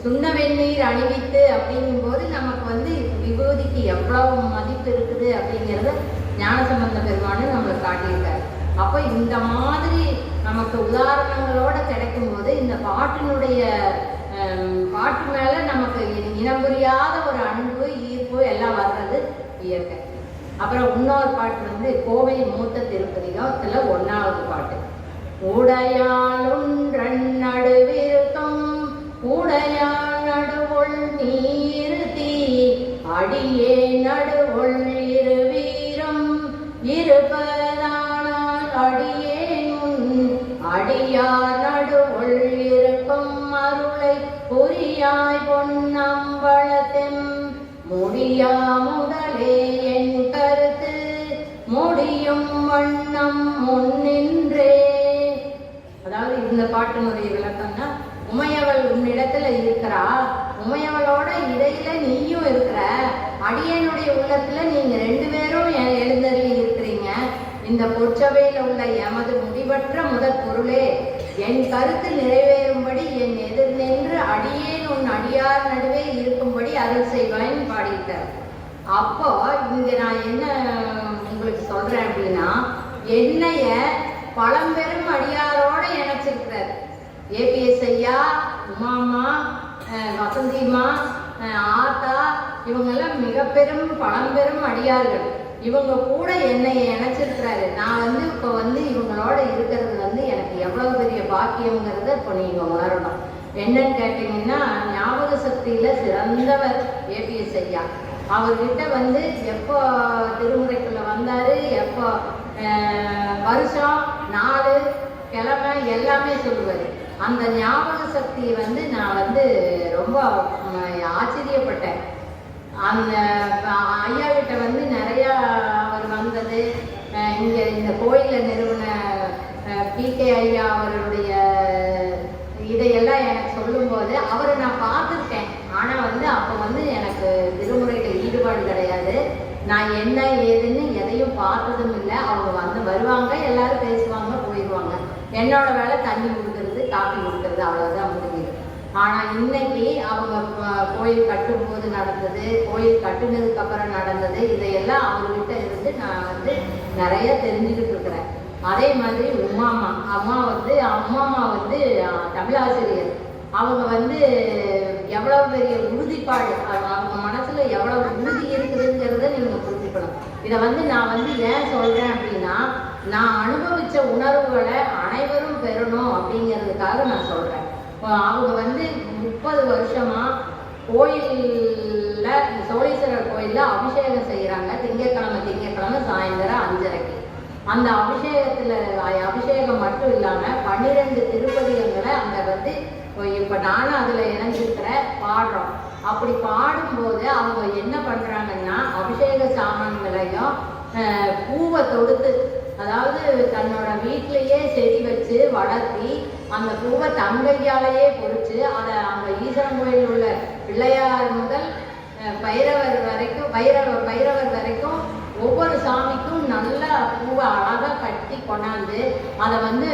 சுண்ண வெந்நீர் அணிவித்து அப்படிங்கும் போது நமக்கு வந்து விபூதிக்கு எவ்வளவு மதிப்பு இருக்குது அப்படிங்கிறத ஞானசம்பந்த பெருமானு நம்மளுக்கு காட்டியிருக்காரு. அப்ப இந்த மாதிரி நமக்கு உதாரணங்களோட கிடைக்கும் போது இந்த பாட்டினுடைய பாட்டு மேல நமக்கு இனம் புரியாத ஒரு அன்பு ஈர்ப்பு எல்லாம் வர்றது இயற்கை. அப்புறம் இன்னொரு பாட்டு வந்து கோவை மூத்த திருப்பதிகத்துல 1வது பாட்டு. உடையாளுன்றன் நடுவிருத்தம் உடையாள் நடுவுள் நீர்த்தி அடியே நடுவுள் இருவீரம் இருப்பதானால் அடியேன் அடியார் நடுவுள் இருக்கும் அருளை பொறியாய் பொன்னம்பளத்தெம் முடியா முதலே என் கருத்து முடியும் வண்ணம் முன்னின்றே. அதாவது இந்த பாட்டினுடைய விளக்கம்னா, உமையவள் உன்னிடத்துல இருக்கிறா, உமையவளோட இடையில நீயும் இருக்கிற, அடியனுடைய உள்ளத்துல நீங்க 2 பேரும் எழுந்தருளி இருக்கிறீங்க. இந்த பொற்சபையில உள்ள எமது முடிவற்ற முதற் பொருளே, என் கருத்து நிறைவேறும்படி என் எதிர் நின்று அடியேன் உன் அடியார் நடுவே இருக்கும்படி அருள் செய்வாய்ன்னு பாடிட்டார். அப்போ இங்க நான் என்ன உங்களுக்கு சொல்றேன் அப்படின்னா, என்னைய பழம்பெரும் அடியாரோட இணைச்சிருக்கிறார். ஏபிஎஸ் ஐயா, உமாமா, வசந்திமா, ஆத்தா, இவங்கெல்லாம் மிக பெரும் பழம்பெரும் அடியார்கள். இவங்க கூட என்னை இணைச்சிருக்கிறாரு. நான் வந்து இப்போ வந்து இவங்களோட இருக்கிறது வந்து எனக்கு எவ்வளவு பெரிய பாக்கியங்கிறத இப்போ நீங்க உணரணும். என்னன்னு கேட்டீங்கன்னா, ஞாபக சக்தியில சிறந்தவர் ஏபிஎஸ் ஐயா. அவர்கிட்ட வந்து எப்போ திருமுறைக்குள்ள வந்தாரு, எப்போ வருஷம் நாள் கிழமை எல்லாமே சொல்லுவார். அந்த ஞாபக சக்தியை வந்து நான் வந்து ரொம்ப ஆச்சரியப்பட்டேன். அந்த ஐயா கிட்ட வந்து நிறையா அவர் வந்தது, இங்கே இந்த கோயிலில் நிறுவன பிகே ஐயா அவருடைய இதையெல்லாம் எனக்கு சொல்லும்போது அவரை நான் பார்த்துருக்கேன். ஆனால் வந்து அப்போ வந்து எனக்கு திருமுறைகள் ஈடுபாடு கிடையாது. நான் என்ன ஏதுன்னு எதையும் பார்த்ததும் இல்லை. அவங்க வந்து வருவாங்க, எல்லாரும் பேசுவாங்க, போயிடுவாங்க. என்னோட வேலை தண்ணி கொடுக்கறது, காஃபி கொடுக்கறது, அவ்வளோதான் முடியுது. ஆனால் இன்னைக்கு அவங்க கோயில் கட்டும்போது நடந்தது, கோயில் கட்டுனதுக்கு அப்புறம் நடந்தது, இதையெல்லாம் அவங்ககிட்ட இருந்து நான் வந்து நிறைய தெரிஞ்சுக்கிட்டு இருக்கிறேன். அதே மாதிரி அம்மா வந்து தமிழாசிரியர். அவங்க வந்து எவ்வளவு பெரிய உறுதிப்பாடு, அவங்க மனசுல எவ்வளவு உறுதி இருக்குதுங்கிறத நீங்க புரிஞ்சுக்கணும். இதை வந்து நான் வந்து ஏன் சொல்றேன் அப்படின்னா, நான் அனுபவிச்ச உணர்வுகளை அனைவரும் பெறணும் அப்படிங்கிறதுக்காக நான் சொல்றேன். அவங்க வந்து 30 வருஷமா கோயில்ல, சோழீஸ்வரர் கோயில்ல அபிஷேகம் செய்யறாங்க. திங்கட்கிழமை சாயந்தரம் 5:30. அந்த அபிஷேகம் மட்டும் இல்லாம 12 திருப்பதிகங்களை அங்க வந்து இப்ப நானும் அதுல இணைஞ்சிருக்கிற பாடுறோம். அப்படி பாடும்போது அவங்க என்ன பண்றாங்கன்னா, அபிஷேக சாமான்களையும் பூவை தொடுத்து, அதாவது தன்னோட வீட்டிலேயே செடி வச்சு வளர்த்தி அந்த பூவை தங்கையாலேயே பொறிச்சு அதை அங்க ஈஸ்வரன் கோயில் உள்ள பிள்ளையார் முதல் பைரவர் வரைக்கும் ஒவ்வொரு சாமிக்கும் நல்ல பூவை அழகா கட்டி கொண்டாந்து அதை வந்து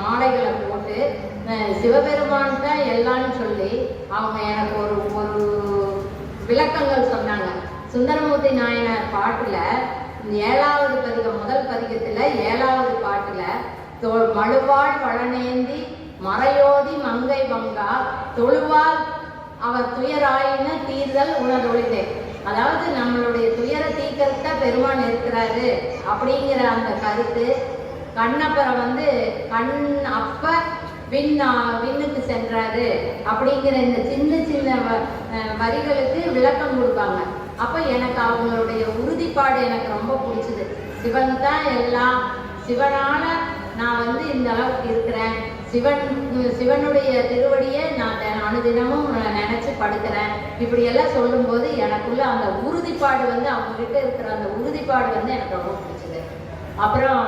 மாலைகளை போட்டு சிவபெருமான்கிட்ட எல்லான்னு சொல்லி அவங்க எனக்கு ஒரு விளக்கங்கள் சொன்னாங்க. சுந்தரமூர்த்தி நாயனார் பாட்டுல 7வது பதிகம், முதல் பதிகத்துல 7வது பாட்டுல, மழுவாள் பழனேந்தி மறையோதி மங்கை பங்கா தொழுவாள் அவர் துயராயின தீர்தல் உணர்ந்தொழிதே. அதாவது நம்மளுடைய துயர தீர்க்க பெருமான் இருக்கிறாரு அப்படிங்கிற அந்த கருத்து. கண்ணப்பரை வந்து அப்ப விண்ணுக்கு சென்றாரு அப்படிங்கிற இந்த சின்ன சின்ன வரிகளுக்கு விளக்கம் கொடுப்பாங்க. அப்ப எனக்கு அவங்களுடைய உறுதிப்பாடு எனக்கு ரொம்ப பிடிச்சது. சிவன் தான் எல்லாம், சிவனால நான் வந்து இந்த அளவுக்கு இருக்கிறேன், சிவனுடைய திருவடியை நான் அனுதினமும் நினைச்சு படுக்கிறேன், இப்படி எல்லாம் சொல்லும்போது எனக்குள்ள அந்த உறுதிப்பாடு வந்து அவங்க கிட்ட இருக்கிற அந்த உறுதிப்பாடு வந்து எனக்கு ரொம்ப பிடிச்சது. அப்புறம்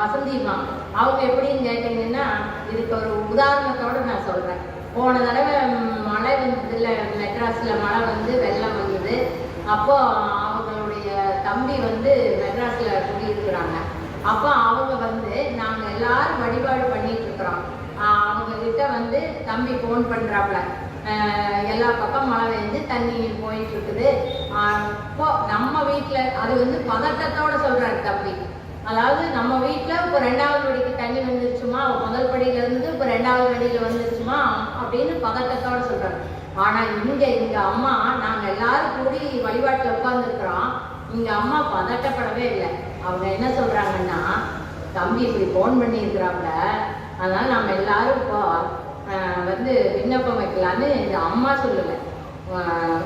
வசந்திமா அவங்க எப்படின்னு கேட்டிங்கன்னா, இதுக்கு ஒரு உதாரணத்தோடு நான் சொல்கிறேன். போன தடவை மழை வந்ததில் மெட்ராஸில் மழை வந்து வெள்ளம் வந்தது. அப்போது அவங்களுடைய தம்பி வந்து மெட்ராஸில் குடியிருக்கிறாங்க. அப்போ அவங்க வந்து நாங்கள் எல்லாரும் வழிபாடு பண்ணிட்டு இருக்கிறோம். அவங்கக்கிட்ட வந்து தம்பி ஃபோன் பண்ணுறாப்புல, எல்லா பக்கம் மழை பெஞ்சு தண்ணி போயிட்டு இருக்குது. இப்போ நம்ம வீட்டில் அது வந்து பதட்டத்தோடு சொல்கிறாரு தம்பி. அதாவது நம்ம வீட்டில் இப்போ 2வது படிக்கு தண்ணி வந்துருச்சுமா, முதல் படியிலேருந்து இப்போ 2வது படியில் வந்துருச்சுமா அப்படின்னு பதட்டத்தோடு சொல்கிறாரு. ஆனால் இங்கே எங்கள் அம்மா, நாங்கள் எல்லாரும் கூடி வழிபாட்டில் உட்காந்துருக்குறோம், எங்கள் அம்மா பதட்டப்படவே இல்லை. அவங்க என்ன சொல்கிறாங்கன்னா, தம்பி இப்படி ஃபோன் பண்ணியிருக்கிறாப்புல, அதனால் நம்ம எல்லாரும் இப்போ வந்து விண்ணப்பம் வைக்கலான்னு இந்த அம்மா சொல்லலை,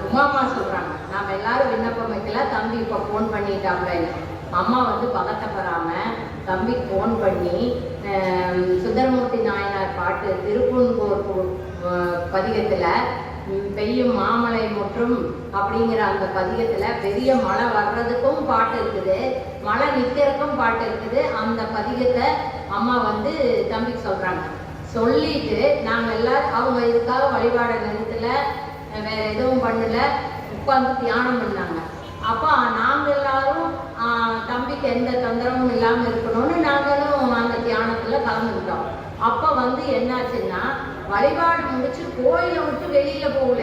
உமாம்மா சொல்கிறாங்க. நாம் எல்லாரும் விண்ணப்பம் வைக்கல, தம்பி இப்போ ஃபோன் பண்ணிட்டாப்புல. அம்மா வந்து பதட்டப்படாமல் தம்பிக்கு ஃபோன் பண்ணி சுந்தரமூர்த்தி நாயனார் பாட்டு திருப்பூன்கோர் பதிகத்தில் பெய்யும் மாமலை முற்றும் அப்படிங்கிற அந்த பதிகத்தில் பெரிய மழை வர்றதுக்கும் பாட்டு இருக்குது, மழை நிற்கிறதுக்கும் பாட்டு இருக்குது. அந்த பதிகத்தை அம்மா வந்து தம்பிக்கு சொல்கிறாங்க. சொல்லிட்டு நாங்கள் எல்லாரும் அவங்க இதுக்காக வழிபாட நிறுத்தலை, வேறு எதுவும் பண்ணலை, உட்காந்து தியானம் பண்ணாங்க. அப்போ நாங்கள் எல்லாரும் தம்பிக்கு எந்த தொந்தரவும் இல்லாமல் இருக்கணும்னு நாங்களும் அந்த தியானத்தில் கலந்துக்கிட்டோம். அப்போ வந்து என்னாச்சுன்னா, வழிபாடு முடிச்சு கோயிலை விட்டு வெளியில் போகல.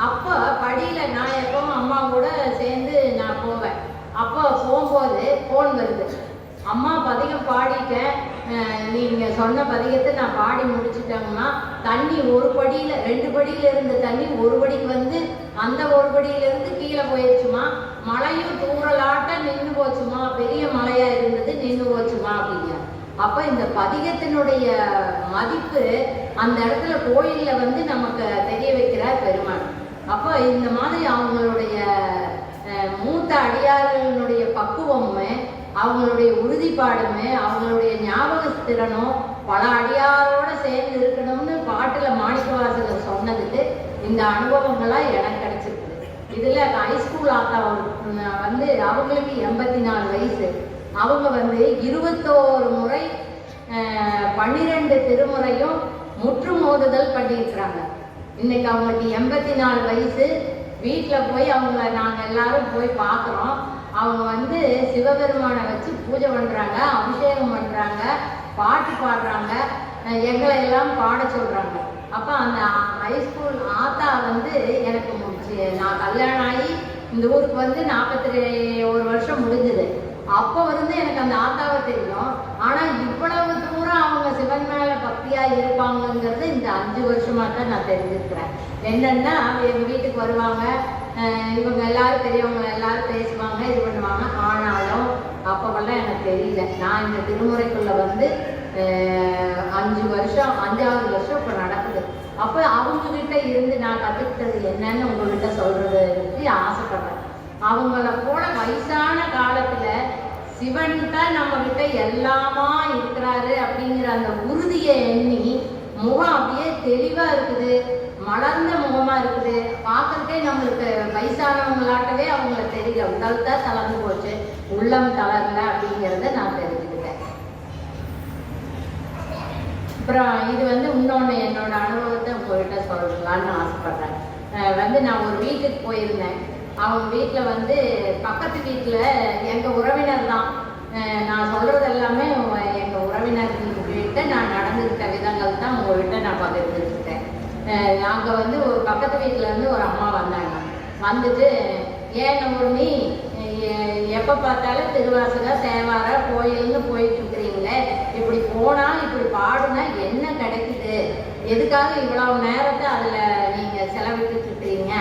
அப்போ படியில் நான் எப்பவும் அம்மா கூட சேர்ந்து நான் போவேன். அப்போ போகும்போது ஃபோன் வருது, அம்மா பதிகம் பாடிட்டேன், நீங்கள் சொன்ன பதிகத்தை நான் பாடி முடிச்சுட்டேங்கம்மா, தண்ணி ஒரு படியில் 2 படியில் இருந்த தண்ணி ஒரு படிக்கு வந்து அந்த ஒரு படியிலேருந்து கீழே போயிடுச்சுமா, மழையும் தூறலாட்ட நின்று போச்சுமா, பெரிய மழையாக இருந்தது நின்று போச்சுமா அப்படிங்க. அப்போ இந்த பதிகத்தினுடைய மதிப்பு அந்த இடத்துல கோயிலில் வந்து நமக்கு தெரிய வைக்கிறார் பெருமாள். அப்போ இந்த மாதிரி அவங்களுடைய மூத்த அடியார்களுடைய பக்குவமுமே, அவங்களுடைய உறுதிப்பாடுமே, அவங்களுடைய ஞாபக திறனும் பல அடியாரோட சேர்ந்து இருக்கணும்னு பாட்டில் மாணிக்கவாசகர் சொன்னதுக்கு இந்த அனுபவங்களாக எனக்கு கிடைச்சிருக்குது. இதில் ஹைஸ்கூல் ஆத்தா வந்து அவங்களுக்கு 84 வயசு. அவங்க வந்து 21 முறை 12 திருமுறையும் முற்றுமோதுதல் பண்ணியிருக்கிறாங்க. இன்னைக்கு அவங்களுக்கு 84 வயசு. வீட்டில் போய் அவங்கள நாங்கள் எல்லாரும் போய் பார்க்குறோம். அவங்க வந்து சிவபெருமானை வச்சு பூஜை பண்ணுறாங்க, அபிஷேகம் பண்ணுறாங்க, பாட்டு பாடுறாங்க, எங்களை எல்லாம் பாட சொல்கிறாங்க. அப்போ அந்த ஹைஸ்கூல் ஆத்தா வந்து எனக்கு நான் கல்யாணம் ஆகி இந்த ஊருக்கு வந்து 41 வருஷம் முடிஞ்சுது. அப்போ வந்து எனக்கு அந்த ஆத்தாவை தெரியும். ஆனால் இவ்வளவு தூரம் அவங்க சிவன் மேலே பக்தியாக இருப்பாங்கங்கிறது இந்த 5 வருஷமாக தான் நான் தெரிஞ்சுக்கிறேன். என்னென்னா, எங்கள் வீட்டுக்கு வருவாங்க, இவங்க எல்லாரும் பெரியவங்க எல்லாரும் பேசுவாங்க, இது பண்ணுவாங்க. ஆனாலும் அப்போவெல்லாம் எனக்கு தெரியல. நான் இந்த திருமுறைக்குள்ளே வந்து 5 வருஷம் 5வது வருஷம் இப்போ நடக்குது. அப்போ அவங்கக்கிட்ட இருந்து நான் கற்றுக்கிட்டது என்னன்னு உங்கள்கிட்ட சொல்கிறதுக்கு ஆசைப்படுறேன். அவங்கள போல வயசான காலத்தில் சிவன் தான் நம்மக்கிட்ட எல்லாமா இருக்கிறாரு அப்படிங்கிற அந்த உறுதியை எண்ணி முகம் அப்படியே தெளிவாக இருக்குது, மலர்ந்த முகமாக இருக்குது. பார்க்குறதே நம்மளுக்கு வயசானவங்களாட்டவே அவங்கள தெரியல. உடல் தான் தளர்ந்து போச்சு, உள்ளம் தளரல அப்படிங்கிறத நான் தெரிஞ்சுக்கிட்டேன். அப்புறம் இது வந்து இன்னொன்று என்னோட அனுபவத்தை உங்கள்கிட்ட சொல்லலான்னு ஆசைப்பட்றேன். வந்து நான் ஒரு வீட்டுக்கு போயிருந்தேன். அவங்க வீட்டில் வந்து பக்கத்து வீட்டில் எங்கள் உறவினர் தான். நான் சொல்கிறது எல்லாமே எங்கள் உறவினர்கிட்ட நான் நடந்துக்கிட்ட விதங்கள் தான் உங்கள்கிட்ட நான் பகிர்ந்துக்கிட்டேன். அங்கே வந்து ஒரு பக்கத்து வீட்டிலேருந்து ஒரு அம்மா வந்தாங்க. வந்துட்டு, ஏன் ஊர்மி எப்போ பார்த்தாலும் திருவாசகம் தேவார கோயில்னு போயிட்டுருக்குறீங்களே, இப்படி போனால் இப்படி பாடுனா என்ன கிடைக்குது, எதுக்காக இவ்வளவு நேரத்தை அதில் நீங்கள் செலவிட்டுருக்கிறீங்க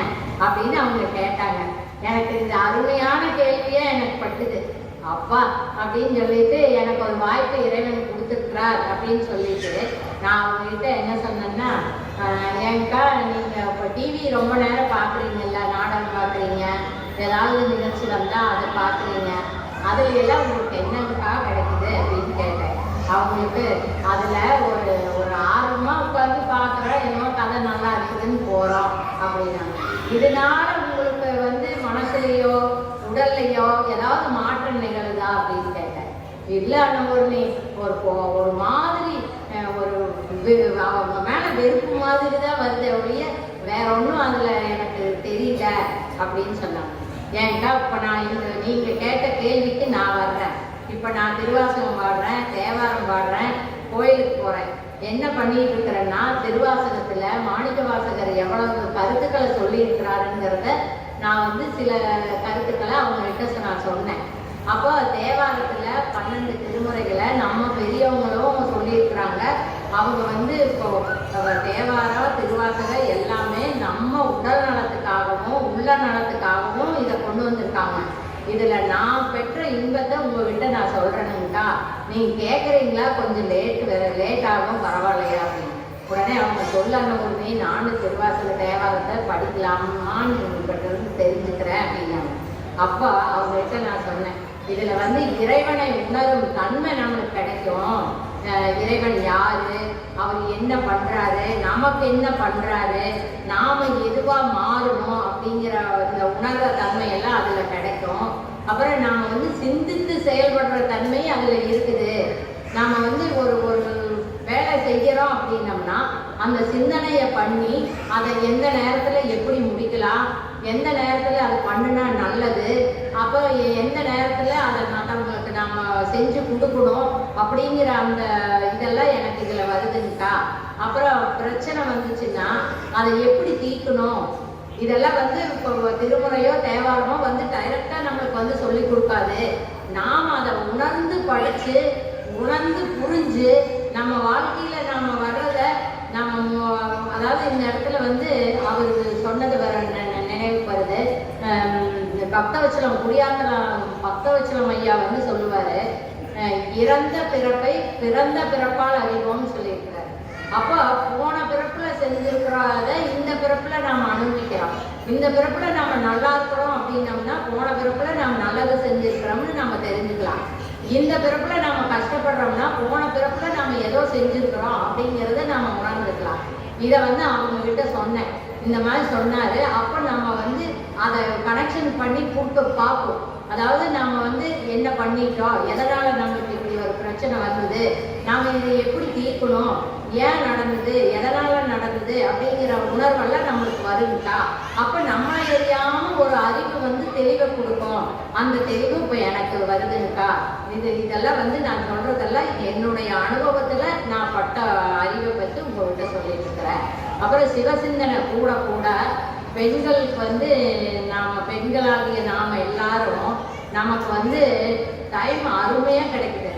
அப்படின்னு அவங்க கேட்டாங்க. எனக்கு இந்த அருமையான கேள்வியே எனக்கு பட்டுது. அப்பா அப்படின்னு சொல்லிட்டு எனக்கு ஒரு வாய்ப்பு இறைவன் கொடுத்துருக்குறார் அப்படின்னு சொல்லிட்டு நான் அவங்ககிட்ட என்ன சொன்னேன்னா, ஏன்க்கா நீங்கள் இப்போ டிவி ரொம்ப நேரம் பார்க்குறீங்கல்ல, நாடகம் பார்க்குறீங்க, ஏதாவது நிகழ்ச்சி வந்தால் அதை பார்க்குறீங்க, அதில் எல்லாம் உங்களுக்கு என்னக்கா கிடைக்குது அப்படின்னு கேட்டேன். அவங்களுக்கு அதில் ஒரு ஆர்வமாக உட்காந்து பார்க்குறோம், என்னமோ கதை நல்லா இருக்குதுன்னு போகிறோம் அப்படின்னாங்க. இதனால உங்களுக்கு வந்து மனசுலையோ உடல்லையோ ஏதாவது மாற்றம் நிகழுதா அப்படின்னு கேட்டேன். இல்லை அண்ணன், ஒரு மாதிரி ஒரு அவங்க மேலே வெறுப்பு மாதிரி தான் வருது ஒழிய வேற ஒன்றும் அதில் எனக்கு தெரியல அப்படின்னு சொன்னாங்க. ஏன்டா இப்போ நான் நீங்கள் கேட்ட கேள்விக்கு நான் வர்றேன். இப்போ நான் திருவாசகம் பாடுறேன், தேவாரம் பாடுறேன், கோயிலுக்கு போகிறேன். என்ன பண்ணிட்டு இருக்கிறேன்னா, திருவாசகத்தில் மாணிக்க வாசகர் எவ்வளவு கருத்துக்களை சொல்லியிருக்கிறாருங்கிறத நான் வந்து சில கருத்துக்களை அவங்ககிட்ட நான் சொன்னேன். அப்போ தேவாரத்தில் 12 திருமுறைகளை நம்ம பெரியவங்களும் சொல்லியிருக்கிறாங்க. அவங்க வந்து இப்போ தேவாரம் திருவாசகம் எல்லாமே நம்ம உடல் நலத்துக்காகவும் உள்ள நலத்துக்காகவும் இதை கொண்டு வந்திருக்காங்க. இதில் நான் பெற்ற இன்பத்தை உங்ககிட்ட நான் சொல்கிறேனுங்கக்கா, நீங்கள் கேட்குறீங்களா? கொஞ்சம் லேட் ஆகும், பரவாயில்லையா அப்படின்னு. உடனே அவங்க சொல்லாமே, நானும் திருவாசக தேவாரத்தை படிக்கலாமான்னு உங்ககிட்ட இருந்து தெரிஞ்சுக்கிறேன் அப்படின்னாங்க. அப்போ அவங்ககிட்ட நான் சொன்னேன், இதில் வந்து இறைவனை உணரும் தன்மை நம்மளுக்கு கிடைக்கும். இறைவன் யாரு, அவர் என்ன பண்றாரு, நமக்கு என்ன பண்றாரு, நாம எதுவா மாறணும் அப்படிங்கிற இந்த உணர்ற தன்மையெல்லாம் அதுல கிடைக்கும். அப்புறம் நாம வந்து சிந்தித்து செயல்படுற தன்மை அதுல இருக்குது. நாம வந்து ஒரு வேலை செய்கிறோம் அப்படின்னம்னா அந்த சிந்தனையை பண்ணி அதை எந்த நேரத்தில் எப்படி முடிக்கலாம், எந்த நேரத்தில் அது பண்ணுனா நல்லது, அப்போ எந்த நேரத்தில் அதை மற்றவங்களுக்கு நம்ம செஞ்சு கொடுக்கணும் அப்படிங்கிற அந்த இதெல்லாம் எனக்கு இதில் வருதுங்கக்கா. அப்புறம் பிரச்சனை வந்துச்சுன்னா அதை எப்படி தீர்க்கணும், இதெல்லாம் வந்து இப்போ திருமுறையோ தேவாரமோ வந்து டைரெக்டாக நம்மளுக்கு வந்து சொல்லி கொடுக்காது. நாம் அதை உணர்ந்து படித்து உணர்ந்து புரிஞ்சு நம்ம வாழ்க்கையில நாம வர்றத நம்ம அதாவது இந்த இடத்துல வந்து அவருக்கு சொன்னது வர நினைவுக்கு வருது. பக்தவச்சலம் ஐயா வந்து சொல்லுவாரு, இறந்த பிறப்பை பிறந்த பிறப்பால் அறிவோம்னு சொல்லியிருக்கிறாரு. அப்போ போன பிறப்புல செஞ்சிருக்கிறத இந்த பிறப்புல நாம அனுபவிக்கிறோம். இந்த பிறப்புல நாம நல்லா இருக்கிறோம் அப்படின்னம்னா போன பிறப்புல நாம நல்லது செஞ்சிருக்கிறோம்னு நம்ம தெரிஞ்சுக்கலாம். இந்த பிறப்புல நாம கஷ்டப்படுறோம்னா போன பிறப்புல நாம ஏதோ செஞ்சிருக்கிறோம் அப்படிங்கிறத நாம உணர்ந்துக்கலாம். இதை வந்து அவங்க கிட்ட சொன்னேன், இந்த மாதிரி சொன்னாரு. அப்போ நம்ம வந்து அதை கனெக்ஷன் பண்ணி கூப்பிட்டு பார்ப்போம். அதாவது நாம வந்து என்ன பண்ணிட்டோம், எதனால நம்மளுக்கு இப்படி ஒரு பிரச்சனை வந்தது, நாம இதை எப்படி தீர்க்கணும், ஏன் நடந்தது, எதனால நடந்தது அப்படிங்கிற உணர்வெல்லாம் நம்மளுக்கு வருங்கக்கா. அப்ப நம்ம எரியாம ஒரு அறிவு வந்து தெளிவை கொடுக்கும். அந்த தெளிவு இப்ப எனக்கு வருதுங்கக்கா. இதெல்லாம் வந்து நான் சொல்றதெல்லாம் என்னுடைய அனுபவத்துல நான் பட்ட அறிவை பற்றி உங்ககிட்ட சொல்லிட்டு இருக்கிறேன். அப்புறம் சிவசிந்தனை கூட கூட பெண்களுக்கு வந்து பெண்களாகிய நாம எல்லாரும் நமக்கு வந்து டைம் அருமையா கிடைக்குது.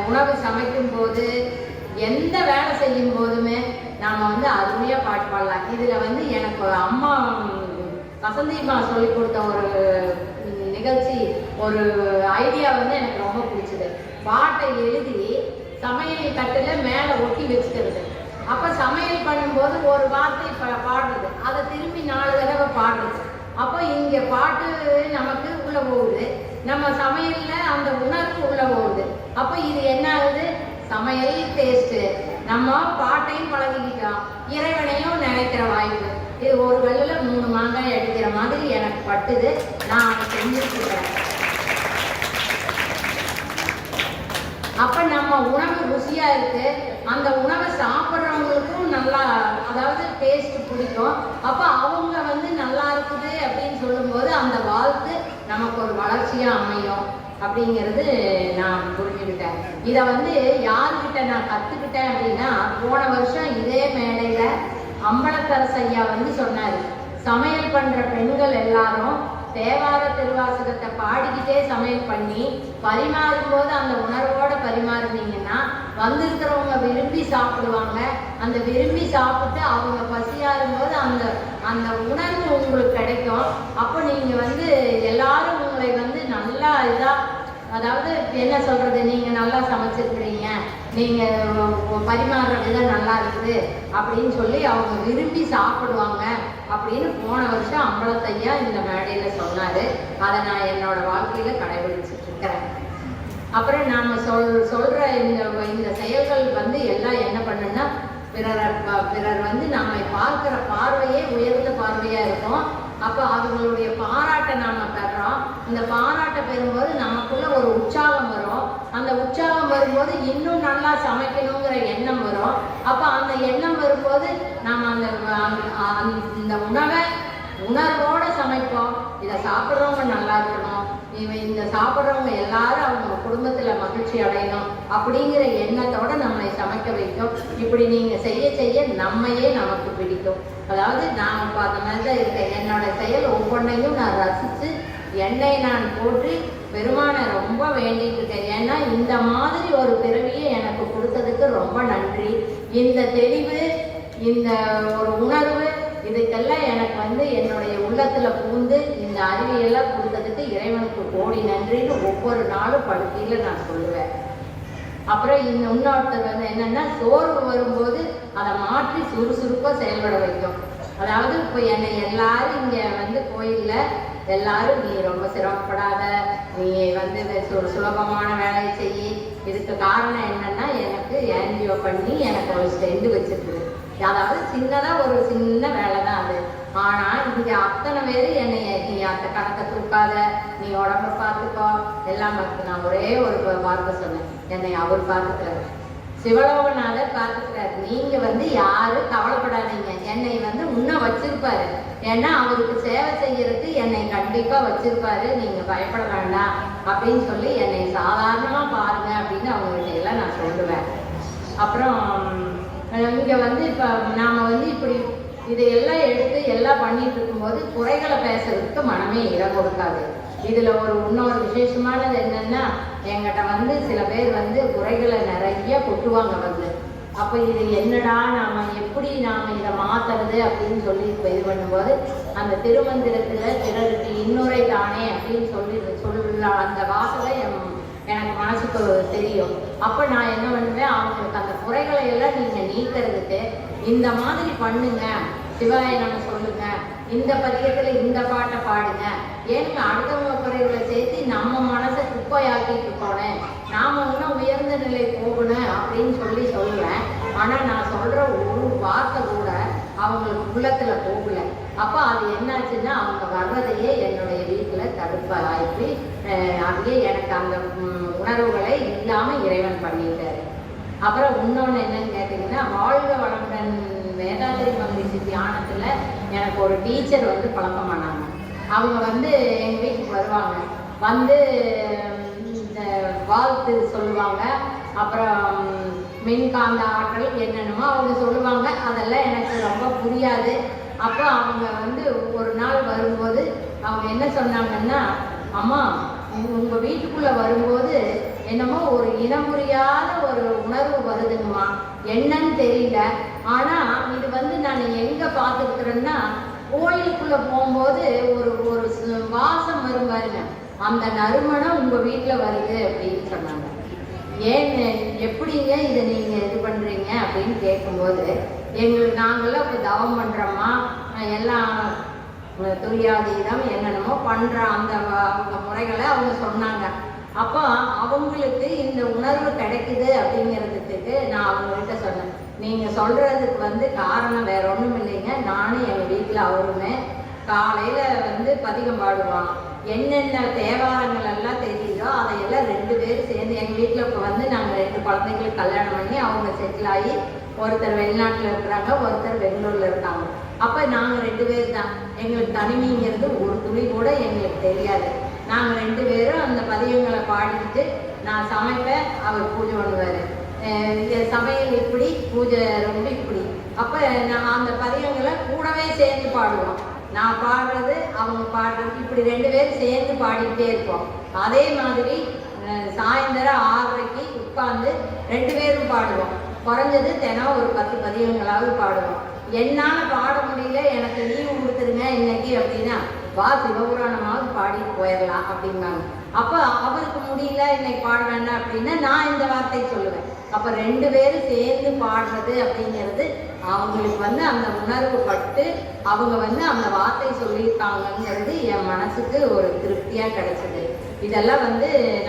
உணவு சமைக்கும் போது எந்த வேலை செய்யும் போதுமே நாம வந்து அருமையா பாட்டு பாடலாம். இதுல வந்து எனக்கு அம்மா வசந்திமா சொல்லி கொடுத்த ஒரு நிகழ்ச்சி, ஒரு ஐடியா வந்து எனக்கு ரொம்ப பிடிச்சது. பாட்டை எழுதி சமையல் தட்டுல மேல ஒட்டி வச்சுக்கிறது. அப்ப சமையல் பண்ணும்போது ஒரு வார்த்தை பாடுறது, அதை திரும்பி 4 தடவை பாடுறது. அப்போ இங்க பாட்டு நமக்கு உள்ள போகுது, நம்ம சமையல்ல அந்த உணர்வு உள்ள போகுது. அப்போ இது என்ன ஆகுது, சமையல் டேஸ்ட், நம்ம பாட்டையும் பழகிக்கிட்டோம், இறைவனையும் நினைக்கிற வாய்ப்பு. இது ஒரு கல்லுல 3 மாங்காய் அடிக்கிற மாதிரி எனக்கு பட்டுது. நான் அதை செஞ்சுட்டு இருக்கிறேன். அப்ப நம்ம உணவு ருசியா இருக்கு, அந்த உணவை சாப்பிட்றவங்களுக்கும் நல்லா அதாவது டேஸ்ட் பிடிக்கும். அப்ப அவங்க வந்து நல்லா இருக்குது அப்படின்னு சொல்லும்போது அந்த வாழ்த்து நமக்கு ஒரு வளர்ச்சியா அமையும் அப்படிங்கிறது நான் புரிஞ்சுக்கிட்டேன். இதை வந்து யாருக்கிட்ட நான் கத்துக்கிட்டேன் அப்படின்னா, போன வருஷம் இதே மேடையில அம்பலத்தரசு ஐயா வந்து சொன்னாரு, சமையல் பண்ற பெண்கள் எல்லாரும் தேவார திருவாசகத்தை பாடிக்கிட்டே சமையல் பண்ணி பரிமாறும் போது அந்த உணர்வோட பரிமாறுனீங்கன்னா வந்திருக்கிறவங்க விரும்பி சாப்பிடுவாங்க. அந்த விரும்பி சாப்பிட்டு அவங்க பசியாறும் போது அந்த அந்த உணர்வு உங்களுக்கு கிடைக்கும். அப்போ நீங்க வந்து எல்லாரும் உங்களை வந்து நல்லா அதாவது என்ன சொல்றது, நீங்க நல்லா சமைச்சிருக்கிறீங்க, நீங்க பரிமாறுற விதம் நல்லா இருக்குது அப்படின்னு சொல்லி அவங்க விரும்பி சாப்பிடுவாங்க அப்படின்னு போன வருஷம் அம்பலத்தையா இந்த மேடையில சொன்னாரு. அதை நான் என்னோட வாழ்க்கையில கடைபிடிச்சிட்டு இருக்கிறேன். அப்புறம் நாம சொல்ற இந்த செயல்கள் வந்து எல்லாம் என்ன பண்ணுன்னா, பிறர் வந்து நம்மை பார்க்கிற பார்வையே உயர்ந்த பார்வையா இருக்கும். அப்போ அவங்களுடைய பாராட்டை நாம பெறோம். இந்த பாராட்டை பெறும்போது நமக்குள்ள ஒரு உற்சாகம் வரும். அந்த உற்சாகம் வரும்போது இன்னும் நல்லா சமைக்கணுங்கிற எண்ணம் வரும். அப்போ அந்த எண்ணம் வரும்போது நாம் இந்த உணவை உணர்வோடு சமைப்போம். இதை சாப்பிட்றவங்க நல்லா இருக்கணும், இந்த சாப்பிட்றவங்க எல்லாரும் அவங்க குடும்பத்தில் மகிழ்ச்சி அடையணும் அப்படிங்கிற எண்ணத்தோடு நம்மளை சமைக்க வைக்கும். இப்படி நீங்கள் செய்ய செய்ய நம்மையே நமக்கு பிடிக்கும். அதாவது நான் இப்போ அந்த மாதிரி தான் இருக்கேன். என்னோட செயல் ஒவ்வொன்றையும் நான் ரசித்து என்னை நான் போட்டு பெருமானை ரொம்ப வேண்டிட்டு இருக்கேன். ஏன்னா இந்த மாதிரி ஒரு பிறவியை எனக்கு கொடுத்ததுக்கு ரொம்ப நன்றி. இந்த தெளிவு, இந்த ஒரு உணர்வு, இதுக்கெல்லாம் எனக்கு என்னுடைய உள்ளத்தில் பூந்து இந்த அறிவியெல்லாம் கொடுத்ததுக்கு இறைவனுக்கு கோடி நன்றின்னு ஒவ்வொரு நாளும் படுக்கையில் நான் சொல்லுவேன். அப்புறம் இன்னொருத்தர் என்னன்னா, சோர்வு வரும்போது அதை மாற்றி சுறுசுறுப்பாக செயல்பட வைக்கும். அதாவது இப்போ என்னை எல்லாரும் இங்கே கோயிலில் எல்லாரும் நீ ரொம்ப சிரமப்படாத, நீ சுலபமான வேலையை செய்யி. இதுக்கு காரணம் என்னன்னா, எனக்கு ஆன்ஜியோ பண்ணி எனக்கு ஒரு ஸ்டெண்டு வச்சிருக்குது. அதாவது சின்னதாக ஒரு சின்ன வேலை தான் அது. ஆனால் இங்கே அத்தனை பேர் என்னை நீ அந்த கணக்கை தூக்காத, நீ உடம்பை பார்த்துக்கோ எல்லாம் பார்த்து. நான் ஒரே ஒரு வார்த்தை சொன்னேன், என்னை அவர் பார்த்துக்கிறாரு, சிவலோகநாதர் பார்த்துக்கிறாரு. நீங்கள் யாரும் கவலைப்படாதீங்க, என்னை இன்னும் வச்சிருப்பாரு. ஏன்னா அவருக்கு சேவை செய்யறதுக்கு என்னை கண்டிப்பாக வச்சிருப்பாரு, நீங்கள் பயப்பட வேண்டாம் அப்படின்னு சொல்லி என்னை சாதாரணமாக பாருங்க அப்படின்னு அவங்ககிட்ட எல்லாம் நான் சொல்லுவேன். அப்புறம் இங்கே இப்போ நாம் இப்படி இதையெல்லாம் எடுத்து எல்லாம் பண்ணிட்டு இருக்கும்போது குறைகளை பேசுறதுக்கு மனமே இடம் கொடுக்காது. இதில் இன்னொரு விசேஷமானது என்னன்னா, என்கிட்ட சில பேர் குறைகளை நிறைய கொட்டுவாங்க. அப்போ இது என்னடா, எப்படி இதை மாற்றுறது அப்படின்னு சொல்லி இது பண்ணும்போது, அந்த திருமந்திரத்தில் பிறருக்கு இன்னொரை தானே அப்படின்னு சொல்லலாம் அந்த வாசலை எனக்கு மனசுக்கு தெரியும். அப்போ நான் என்ன பண்ணுவேன், அவங்களுக்கு அந்த குறைகளை எல்லாம் நீங்கள் நீக்கிறதுக்கு இந்த மாதிரி பண்ணுங்க, சிவாய நம்ம சொல்லுங்க, இந்த பதியத்தில் இந்த பாட்டை பாடுங்க. ஏன்னா அடுத்தவங்க குறைகளை சேர்த்து நம்ம மனசை குப்பையாக்கிட்டு போனேன், நாம் இன்னும் உயர்ந்த நிலை போகணும் அப்படின்னு சொல்லுவேன். ஆனால் நான் சொல்கிற ஒரு வார்த்தை கூட அவங்களுக்கு உள்ளத்தில் போகல. அப்போ அது என்னாச்சுன்னா, அவங்க வர்றதையே என்னுடைய வீட்டில் தடுப்பாயிட்டு அப்படியே எனக்கு அந்த உணர்வுகளை இல்லாமல் இறைவன் பண்ணிட்டாரு. அப்புறம் இன்னொன்று என்னன்னு கேட்டிங்கன்னா, வாழ்க வளமுடன் வேதாத்திரி மகிழ்ச்சி தியானத்தில் எனக்கு ஒரு டீச்சர் பழக்கம் பண்ணாங்க. அவங்க எங்கள் வீட்டுக்கு வருவாங்க, இந்த வாழ்த்து சொல்லுவாங்க. அப்புறம் மின்காந்த ஆற்றல் என்னென்னமோ அவங்க சொல்லுவாங்க. அதெல்லாம் எனக்கு ரொம்ப புரியாது. அப்போ அவங்க ஒரு நாள் வரும்போது அவங்க என்ன சொன்னாங்கன்னா, அம்மா உங்கள் வீட்டுக்குள்ளே வரும்போது என்னமோ ஒரு இனம் புரியாத ஒரு உணர்வு வருதுங்கம்மா, என்னன்னு தெரியல. ஆனால் இது நான் எங்கே பார்த்துருக்குறேன்னா, கோயிலுக்குள்ளே போகும்போது ஒரு வாசம் வரும் பாருங்க, அந்த நறுமணம் உங்கள் வீட்டில் வருது அப்படின்னு சொன்னாங்க. ஏன் எப்படிங்க இதை நீங்கள் இது பண்ணுறீங்க அப்படின்னு கேட்கும்போது, நாங்களாம் இப்போ தவம் பண்ணுறோம்மா, எல்லாம் துரியாதீதம் என்னென்னமோ பண்ணுற அந்த அவங்க முறைகளை அவங்க சொன்னாங்க. அப்போ அவங்களுக்கு இந்த உணர்வு கிடைக்குது அப்படிங்கிறதுக்கு நான் அவங்ககிட்ட சொன்னேன், நீங்கள் சொல்கிறதுக்கு காரணம் வேற ஒன்றும் இல்லைங்க. நானும் எங்கள் வீட்டில் அவருமே காலையில் பதிகம் பாடுவான். என்னென்ன தேவாரங்கள் எல்லாம் தெரியுதோ அதையெல்லாம் 2 பேரும் சேர்ந்து, எங்கள் வீட்டில் இப்போ நாங்கள் 2 குழந்தைங்களுக்கு கல்யாணம் பண்ணி அவங்க செட்டில் ஆகி, ஒருத்தர் வெளிநாட்டில் இருக்கிறாங்க, ஒருத்தர் பெங்களூரில் இருக்காங்க. அப்போ நாங்கள் 2 பேர் தான். எங்களுக்கு தனிமைங்கிறது ஒரு துளி கூட எங்களுக்கு தெரியாது. நாங்கள் 2 பேரும் அந்த பதியங்களை பாடிக்கிட்டு நான் சமைப்பேன், அவர் பூஜை பண்ணுவார். சமையல் இப்படி, பூஜை ரொம்ப இப்படி. அப்போ நான் அந்த பதியங்களை கூடவே சேர்ந்து பாடுவோம். நான் பாடுறது அவங்க பாடுறது, இப்படி 2 பேரும் சேர்ந்து பாடிக்கிட்டே இருப்போம். அதே மாதிரி சாயந்தரம் 6:30 உட்காந்து 2 பேரும் பாடுவோம். குறைஞ்சது தினம் ஒரு 10 பதியங்களாவது பாடுவோம். என்னால் பாட முடியல, எனக்கு லீவு கொடுத்துருங்க இன்னைக்கு அப்படின்னா, வா சிவபுராணமாவது பாடிட்டு போயிடலாம் அப்படிங்காங்க. அப்போ அவருக்கு முடியல இன்னைக்கு பாட வேண்டாம் அப்படின்னா நான் இந்த வார்த்தையை சொல்லுவேன். அப்போ 2 பேரும் சேர்ந்து பாடுறது அப்படிங்கிறது அவங்களுக்கு அந்த உணர்வு பட்டு அவங்க அந்த வார்த்தை சொல்லியிருக்காங்கங்கிறது என் மனசுக்கு ஒரு திருப்தியாக கிடைச்சிது. இதெல்லாம்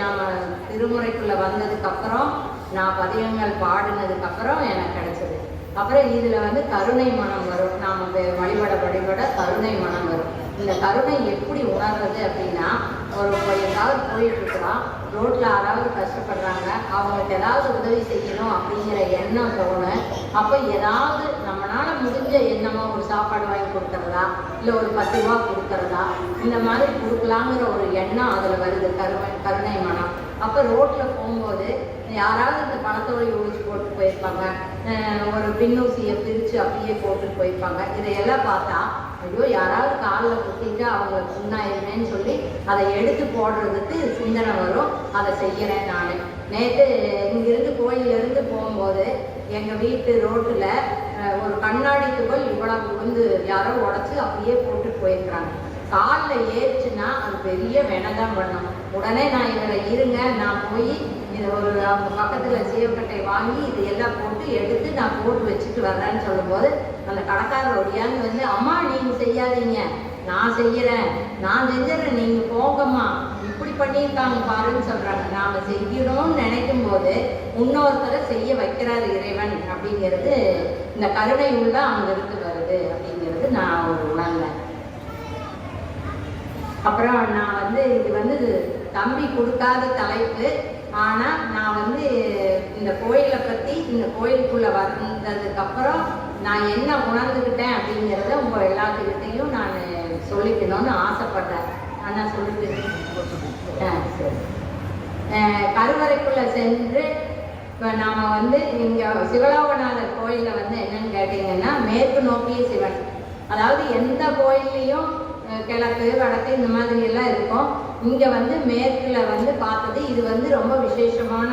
நாம் திருமுறைக்குள்ளே வந்ததுக்கப்புறம், நான் பதியங்கள் பாடினதுக்கப்புறம் எனக்கு கிடைச்சிது. அப்புறம் இதில் கருணை மனம் வரும். நாம் வழிபட கருணை மனம் வரும். இந்த கருணை எப்படி உணர்றது அப்படின்னா, ஒரு எங்காவது போயிட்டு இருக்கிறோம், ரோட்டில் யாராவது கஷ்டப்படுறாங்க, அவங்களுக்கு ஏதாவது உதவி செய்யணும் அப்படிங்கிற எண்ணம் தோணும். அப்போ ஏதாவது நம்மளால் முடிஞ்ச எண்ணமோ ஒரு சாப்பாடு வாங்கி கொடுக்குறதா, இல்லை ஒரு 10 ரூபா கொடுக்குறதா, இந்த மாதிரி கொடுக்கலாங்கிற ஒரு எண்ணம் அதில் வருது, கருணை மனம். அப்போ ரோட்டில் போகும்போது யாராவது இந்த பணத்தோடு ஒழிச்சு போட்டு போயிருப்பாங்க, ஒரு பின்னூசியை பிரித்து அப்படியே போட்டுட்டு போயிருப்பாங்க. இதையெல்லாம் பார்த்தா ஐயோ யாராவது காலில் குத்திட்டு அவங்க புண்ணாயிருமேன்னு சொல்லி அதை எடுத்து போடுறதுக்கு சிந்தனை வரும். அதை செய்கிறேன் நான். நேற்று இங்கிருந்து கோயிலிருந்து போகும்போது எங்கள் வீட்டு ரோட்டில் ஒரு கண்ணாடி துகள் இவ்வளவு வந்து யாரோ உடச்சி அப்படியே போட்டுட்டு போயிருக்கிறாங்க. காலில் ஏறிச்சுன்னா அது பெரிய வெனதான் பண்ணும். உடனே நான் இவரை இருங்க, நான் போய் இது ஒரு அவங்க பக்கத்தில் சீவக்கட்டை வாங்கி இது எல்லாம் போட்டு எடுத்து நான் போட்டு வச்சுட்டு வர்றேன்னு சொல்லும்போது அந்த கடைக்காரர் ஒடியான்னு வந்து, அம்மா நீங்கள் செய்யாதீங்க, நான் செய்கிறேன், நான் செஞ்சிடறேன், நீங்கள் போங்கம்மா, இப்படி பண்ணியிருக்காங்க பாருன்னு சொல்கிறாங்க. நாம் செய்யணும்னு நினைக்கும் போது இன்னொருத்தரை செய்ய வைக்கிறார் இறைவன் அப்படிங்கிறது இந்த கருணை உள்ள அங்கிருந்து வருது அப்படிங்கிறது நான் ஒரு உணர்ந்தேன். அப்புறம் நான் வந்து இது வந்து தம்பி கொடுக்காத தலைப்பு, ஆனால் நான் வந்து இந்த கோயிலை பற்றி இந்த கோயிலுக்குள்ளே வந்ததுக்கப்புறம் நான் என்ன உணர்ந்துக்கிட்டேன் அப்படிங்கிறத உங்கள் எல்லாத்துக்கிட்டையும் நான் சொல்லிக்கணும்னு ஆசைப்பட்டேன். ஆனால் சொல்லிட்டு சரி. கருவறைக்குள்ளே சென்று இப்போ நாம் வந்து இங்கே சிவலோகநாதர் கோயிலில் வந்து என்னன்னு கேட்டிங்கன்னா மேற்கு நோக்கிய சிவன். அதாவது எந்த கோயில்லையும் கிழக்கு வடக்கு இந்த மாதிரி எல்லாம் இருக்கும். இங்கே வந்து மேற்கில் வந்து பார்த்தது இது வந்து ரொம்ப விசேஷமான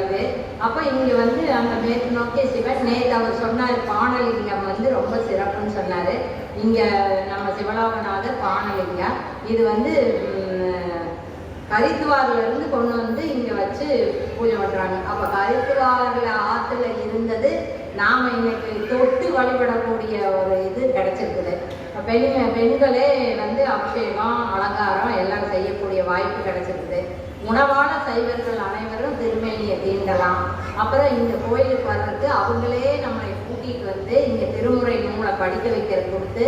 இது. அப்போ இங்கே வந்து அந்த மேற்கு நோக்கிய சிவன் நேற்று அவர் சொன்னார் பானலிங்கம் வந்து ரொம்ப சிறப்புன்னு சொன்னார். இங்கே நம்ம சிவலோகநாதர் பானலிங்கம் இது வந்து ஹரித்வாரிலிருந்து கொண்டு வந்து இங்கே வச்சு பூஜை பண்ணுறாங்க. அப்போ ஹரித்வாரில் ஆற்றுல இருந்தது நாம் இன்னைக்கு தொட்டு வழிபடக்கூடிய ஒரு இது கிடச்சிருக்குது. பெண்களே வந்து அபிஷேகம் அலங்காரம் எல்லாம் செய்யக்கூடிய வாய்ப்பு கிடச்சிருக்குது. உணவான சைவர்கள் அனைவரும் திருமேனியை தீண்டலாம். அப்புறம் இந்த கோயிலுக்கு வர்றதுக்கு அவங்களே நம்மளை கூட்டிகிட்டு வந்து இங்கே திருமுறை நூலை படிக்க வைக்கிறது கொடுத்து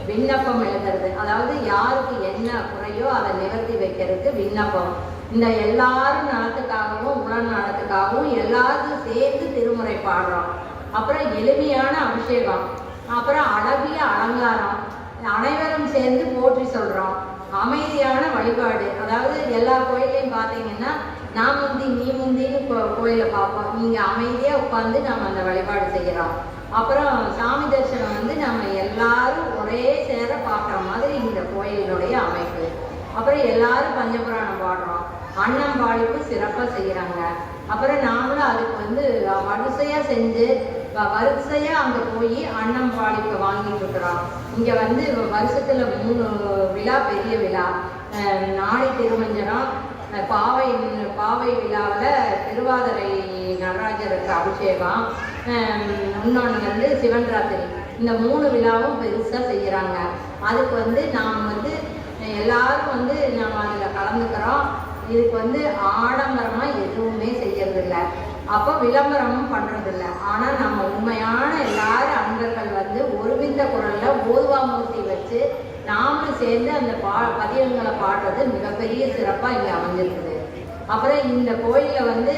விண்ணப்பம் எழுதுறது, அதாவது யாருக்கு என்ன குறையோ அதை நிவர்த்தி வைக்கிறதுக்கு விண்ணப்பம். இந்த எல்லாரும் நலத்துக்காகவும் உடல் நலத்துக்காகவும் எல்லாரும் சேர்ந்து திருமுறை பாடுறோம். அப்புறம் எளிமையான அபிஷேகம், அப்புறம் அழகிய அலங்காரம், அனைவரும் சேர்ந்து போற்றி சொல்கிறோம். அமைதியான வழிபாடு, அதாவது எல்லா கோயிலையும் பார்த்தீங்கன்னா நான் முந்தி நீ முந்தின்னு கோயிலை பார்ப்போம். இங்கே அமைதியாக உட்காந்து நம்ம அந்த வழிபாடு செய்கிறோம். அப்புறம் சாமி தரிசனம் வந்து நம்ம எல்லாரும் ஒரே சேர பார்க்குற மாதிரி இந்த கோயிலினுடைய அமைப்பு. அப்புறம் எல்லாரும் பஞ்சபுராணம் பாடுறோம். அன்னம் பாடிப்பு சிறப்பாக செய்கிறாங்க. அப்புறம் நாமளும் அதுக்கு வந்து வரிசையாக செஞ்சு வரிசையாக அங்கே போய் அன்னம் பாடிப்பை வாங்கிட்டு இருக்கிறோம். இங்கே வந்து வருஷத்தில் 3 விழா, பெரிய விழா, நாளை திருமஞ்சனம், பாவை விழாவில் திருவாதிரை நடராஜருக்கு அபிஷேகம், இன்னொன்று வந்து சிவன் ராத்திரி. இந்த 3 விழாவும் பெருசாக செய்கிறாங்க. அதுக்கு வந்து நாம் வந்து எல்லாரும் வந்து நம்ம அதில் கலந்துக்கிறோம். இதுக்கு வந்து ஆடம்பரமாக எதுவுமே செய்யறதில்லை, அப்போ விளம்பரமும் பண்ணுறதில்ல. ஆனால் நம்ம உண்மையான எல்லாரும் அன்பர்கள் வந்து ஒருமித்த குரலில் ஓதுவாமூர்த்தி வச்சு நாமளும் சேர்ந்து அந்த பதியங்களை பாடுறது மிகப்பெரிய சிறப்பாக இங்கே அமைஞ்சிருக்குது. அப்புறம் இந்த கோயிலில் வந்து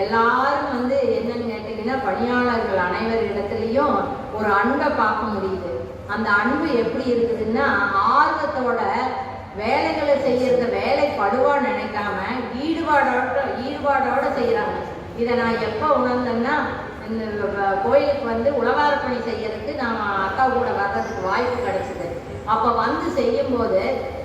எல்லாரும் வந்து என்னன்னு கேட்டிங்கன்னா பணியாளர்கள் அனைவரிடத்துலையும் ஒரு அன்பை பார்க்க முடியுது. அந்த அன்பு எப்படி இருக்குதுன்னா ஆர்வத்தோட வேலைகளை செய்யறத வேலை படுவா நினைக்காம ஈடுபாடோட செய்கிறாங்க. இதை நான் எப்போ உணர்ந்தேன்னா இந்த கோயிலுக்கு வந்து உழவாரப்பணி செய்யறதுக்கு நான் அக்கா கூட வர்றதுக்கு வாய்ப்பு கிடைச்சிது. அப்போ வந்து செய்யும்போது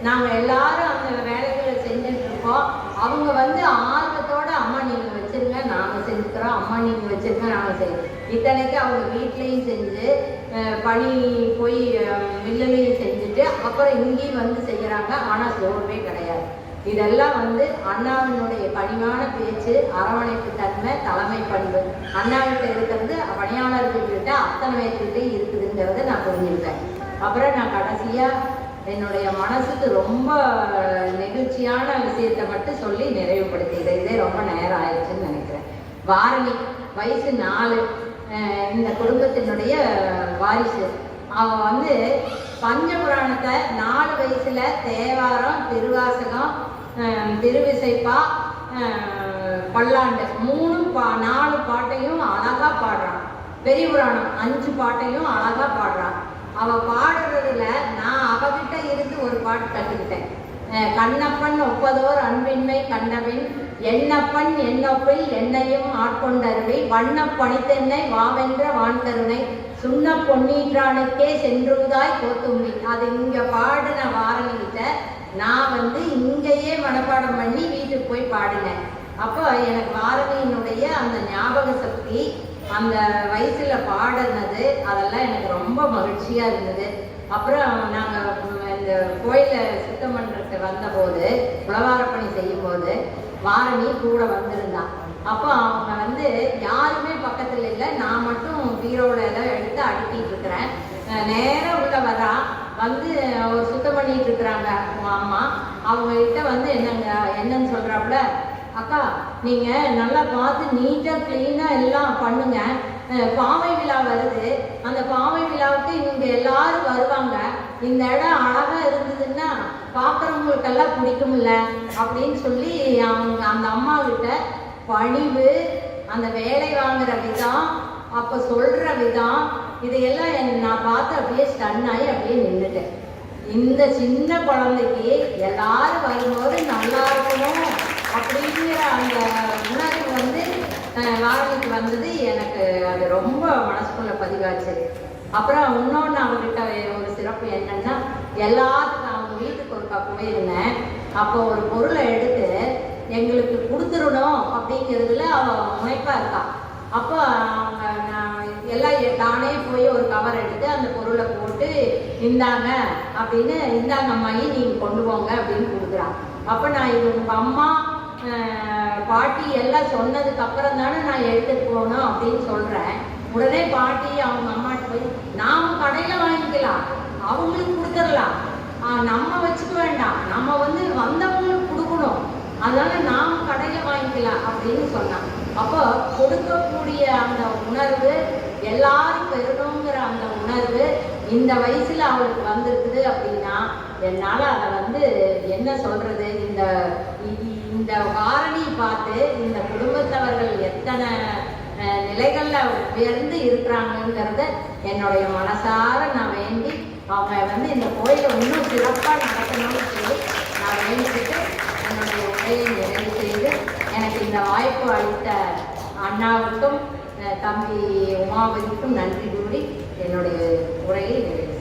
நாங்கள் எல்லாரும் அந்த வேலைகளை செஞ்சுட்டு இருக்கோம். அவங்க வந்து ஆர்வத்தோட அம்மா நீங்கள் வச்சுருங்க நாங்கள் செஞ்சுக்கிறோம், அம்மா நீங்கள் வச்சுருங்க நாங்கள் செய்வோம். இத்தனைக்கு அவங்க வீட்லேயும் செஞ்சு பனி போய் மில்லுலையும் செஞ்சுட்டு அப்புறம் இங்கேயும் வந்து செய்கிறாங்க. ஆனால் சோர்வே கிடையாது. இதெல்லாம் வந்து அண்ணாவினுடைய பணிவான பேச்சு, அரவணைப்பு தன்மை, தலைமை பண்பு அண்ணாவிட்ட இருக்கிறது பணியாளர்கள்கிட்ட அத்தனை பேர்கிட்ட இருக்குதுங்கிறத நான் புரிஞ்சுக்கிட்டேன். அப்புறம் நான் கடைசியாக என்னுடைய மனசுக்கு ரொம்ப நெகிழ்ச்சியான விஷயத்தை மட்டும் சொல்லி நிறைவுபடுத்திக்கிறேன். இதே ரொம்ப நேரம் ஆயிடுச்சுன்னு நினைக்கிறேன். வாரணி வயசு 4, இந்த குடும்பத்தினுடைய வாரிசு. அவன் வந்து பஞ்சபுராணத்தை 4 வயசுல தேவாரம், திருவாசகம், திருவிசைப்பா, பல்லாண்டு 4 பாட்டையும் அழகா பாடுறான். பெரிய புராணம் 5 பாட்டையும் அழகா பாடுறான். அவள் பாடுறதுல நான் அவகிட்ட இருந்து ஒரு பாட்டு கற்றுக்கிட்டேன். கண்ணப்பன் ஒப்பதோர் அன்பின்மை கண்டபின் என்னப்பன் என்னொப்பில் என்னையும் ஆட்கொண்டருளி வண்ணப் பணித்தென்னை வாவென்ற வான்கருணை சுண்ண பொன்னீற்றானுக்கே சென்றுவதாய் கோத்தும்பி. அது இங்கே பாடின வாரணிகிட்ட நான் இங்கேயே மனப்பாடம் பண்ணி வீட்டுக்கு போய் பாடினேன். அப்போ எனக்கு வாரணியினுடைய அந்த ஞாபக சக்தி, அந்த வயசில் பாடினது, அதெல்லாம் எனக்கு ரொம்ப மகிழ்ச்சியாக இருந்தது. அப்புறம் நாங்கள் இந்த கோயிலை சுத்தம் பண்ணுறதுக்கு வந்தபோது, உழவாரப்பணி செய்யும்போது வாரணி கூட வந்திருந்தான். அப்போ அவங்க யாருமே பக்கத்தில் இல்லை, நான் மட்டும் பீரோல எல்லாம் எடுத்து அடுக்கிட்டு இருக்கிறேன். நேராக உள்ள வரான். ஒரு சுத்தம் பண்ணிட்டு இருக்கிறாங்க அம்மா. அவங்ககிட்ட என்னன்னு சொல்கிறாப்புல, அக்கா நீங்கள் நல்லா பார்த்து நீட்டாக க்ளீனாக எல்லாம் பண்ணுங்க. பாவை விழா வருது, அந்த பாவை விழாவுக்கு இவங்க எல்லாரும் வருவாங்க. இந்த இடம் அழகாக இருந்ததுன்னா பார்க்குறவங்களுக்கெல்லாம் பிடிக்கும்ல அப்படின்னு சொல்லி அவங்க அந்த அம்மா கிட்ட பணிவு, அந்த வேலை வாங்குற விதம், அப்போ சொல்கிற விதம், இதையெல்லாம் நான் பார்த்து அப்படியே ஸ்டன் ஆகி அப்படியே நின்றுட்டேன். இந்த சின்ன குழந்தைக்கு எல்லாரும் வரும்போது நல்லா இருக்கணும் அப்படிங்கிற அந்த உணர்வு வாரணிக்கு வந்தது. எனக்கு அது ரொம்ப மனசுக்குள்ள பதிவாச்சு. அப்புறம் இன்னொன்று அவர்கிட்ட ஒரு சிறப்பு என்னன்னா, எல்லாத்துக்கும் அவங்க வீட்டுக்கு ஒரு போயிருந்தேன். அப்போ ஒரு பொருளை எடுத்து எங்களுக்கு கொடுத்துடணும் அப்படிங்கிறதுல அவள் முனைப்பாக இருக்கா. அப்போ அவங்க எல்லாம் தானே போய் ஒரு கவர் எடுத்து அந்த பொருளை போட்டு இந்தாங்க அப்படின்னு, இந்தாங்க அம்மாயி நீங்கள் கொண்டு போங்க அப்படின்னு கொடுக்குறான். அப்போ நான் இது உங்கள் அம்மா பாட்டி எல்லாம் சொன்னதுக்கு அப்புறம் தானே நான் எடுத்துட்டு போகணும் அப்படின்னு சொல்கிறேன். உடனே பாட்டி அவங்க அம்மாட்ட போய், நாம் கடையில் வாங்கிக்கலாம், அவங்களுக்கு கொடுத்துடலாம், நம்ம வச்சுக்க வேண்டாம், நம்ம வந்தவங்களுக்கு கொடுக்கணும், அதனால நாம் கடையில் வாங்கிக்கலாம் அப்படின்னு சொன்னான். அப்போ கொடுக்கக்கூடிய அந்த உணர்வு, எல்லாரும் பெறணுங்கிற அந்த உணர்வு இந்த வயசுல அவளுக்கு வந்திருக்குது அப்படின்னா, என்னால் அதை என்ன சொல்றது, இந்த வாரணி பார்த்து இந்த குடும்பத்தவர்கள் எத்தனை நிலைகள்ல உயர்ந்து இருக்கிறாங்கிறத என்னுடைய மனசார நான் வேண்டி, அவங்க இந்த கோயிலை இன்னும் சிறப்பாக நடத்தணும்னு சொல்லி நான் வேண்டிக்கிட்டு என்னுடைய உரையை நிறைவு செய்து, எனக்கு இந்த வாய்ப்பு அளித்த அண்ணாவுக்கும் தம்பி உமாவதிக்கும் நன்றி கூறி என்னுடைய உரையை நிறைவு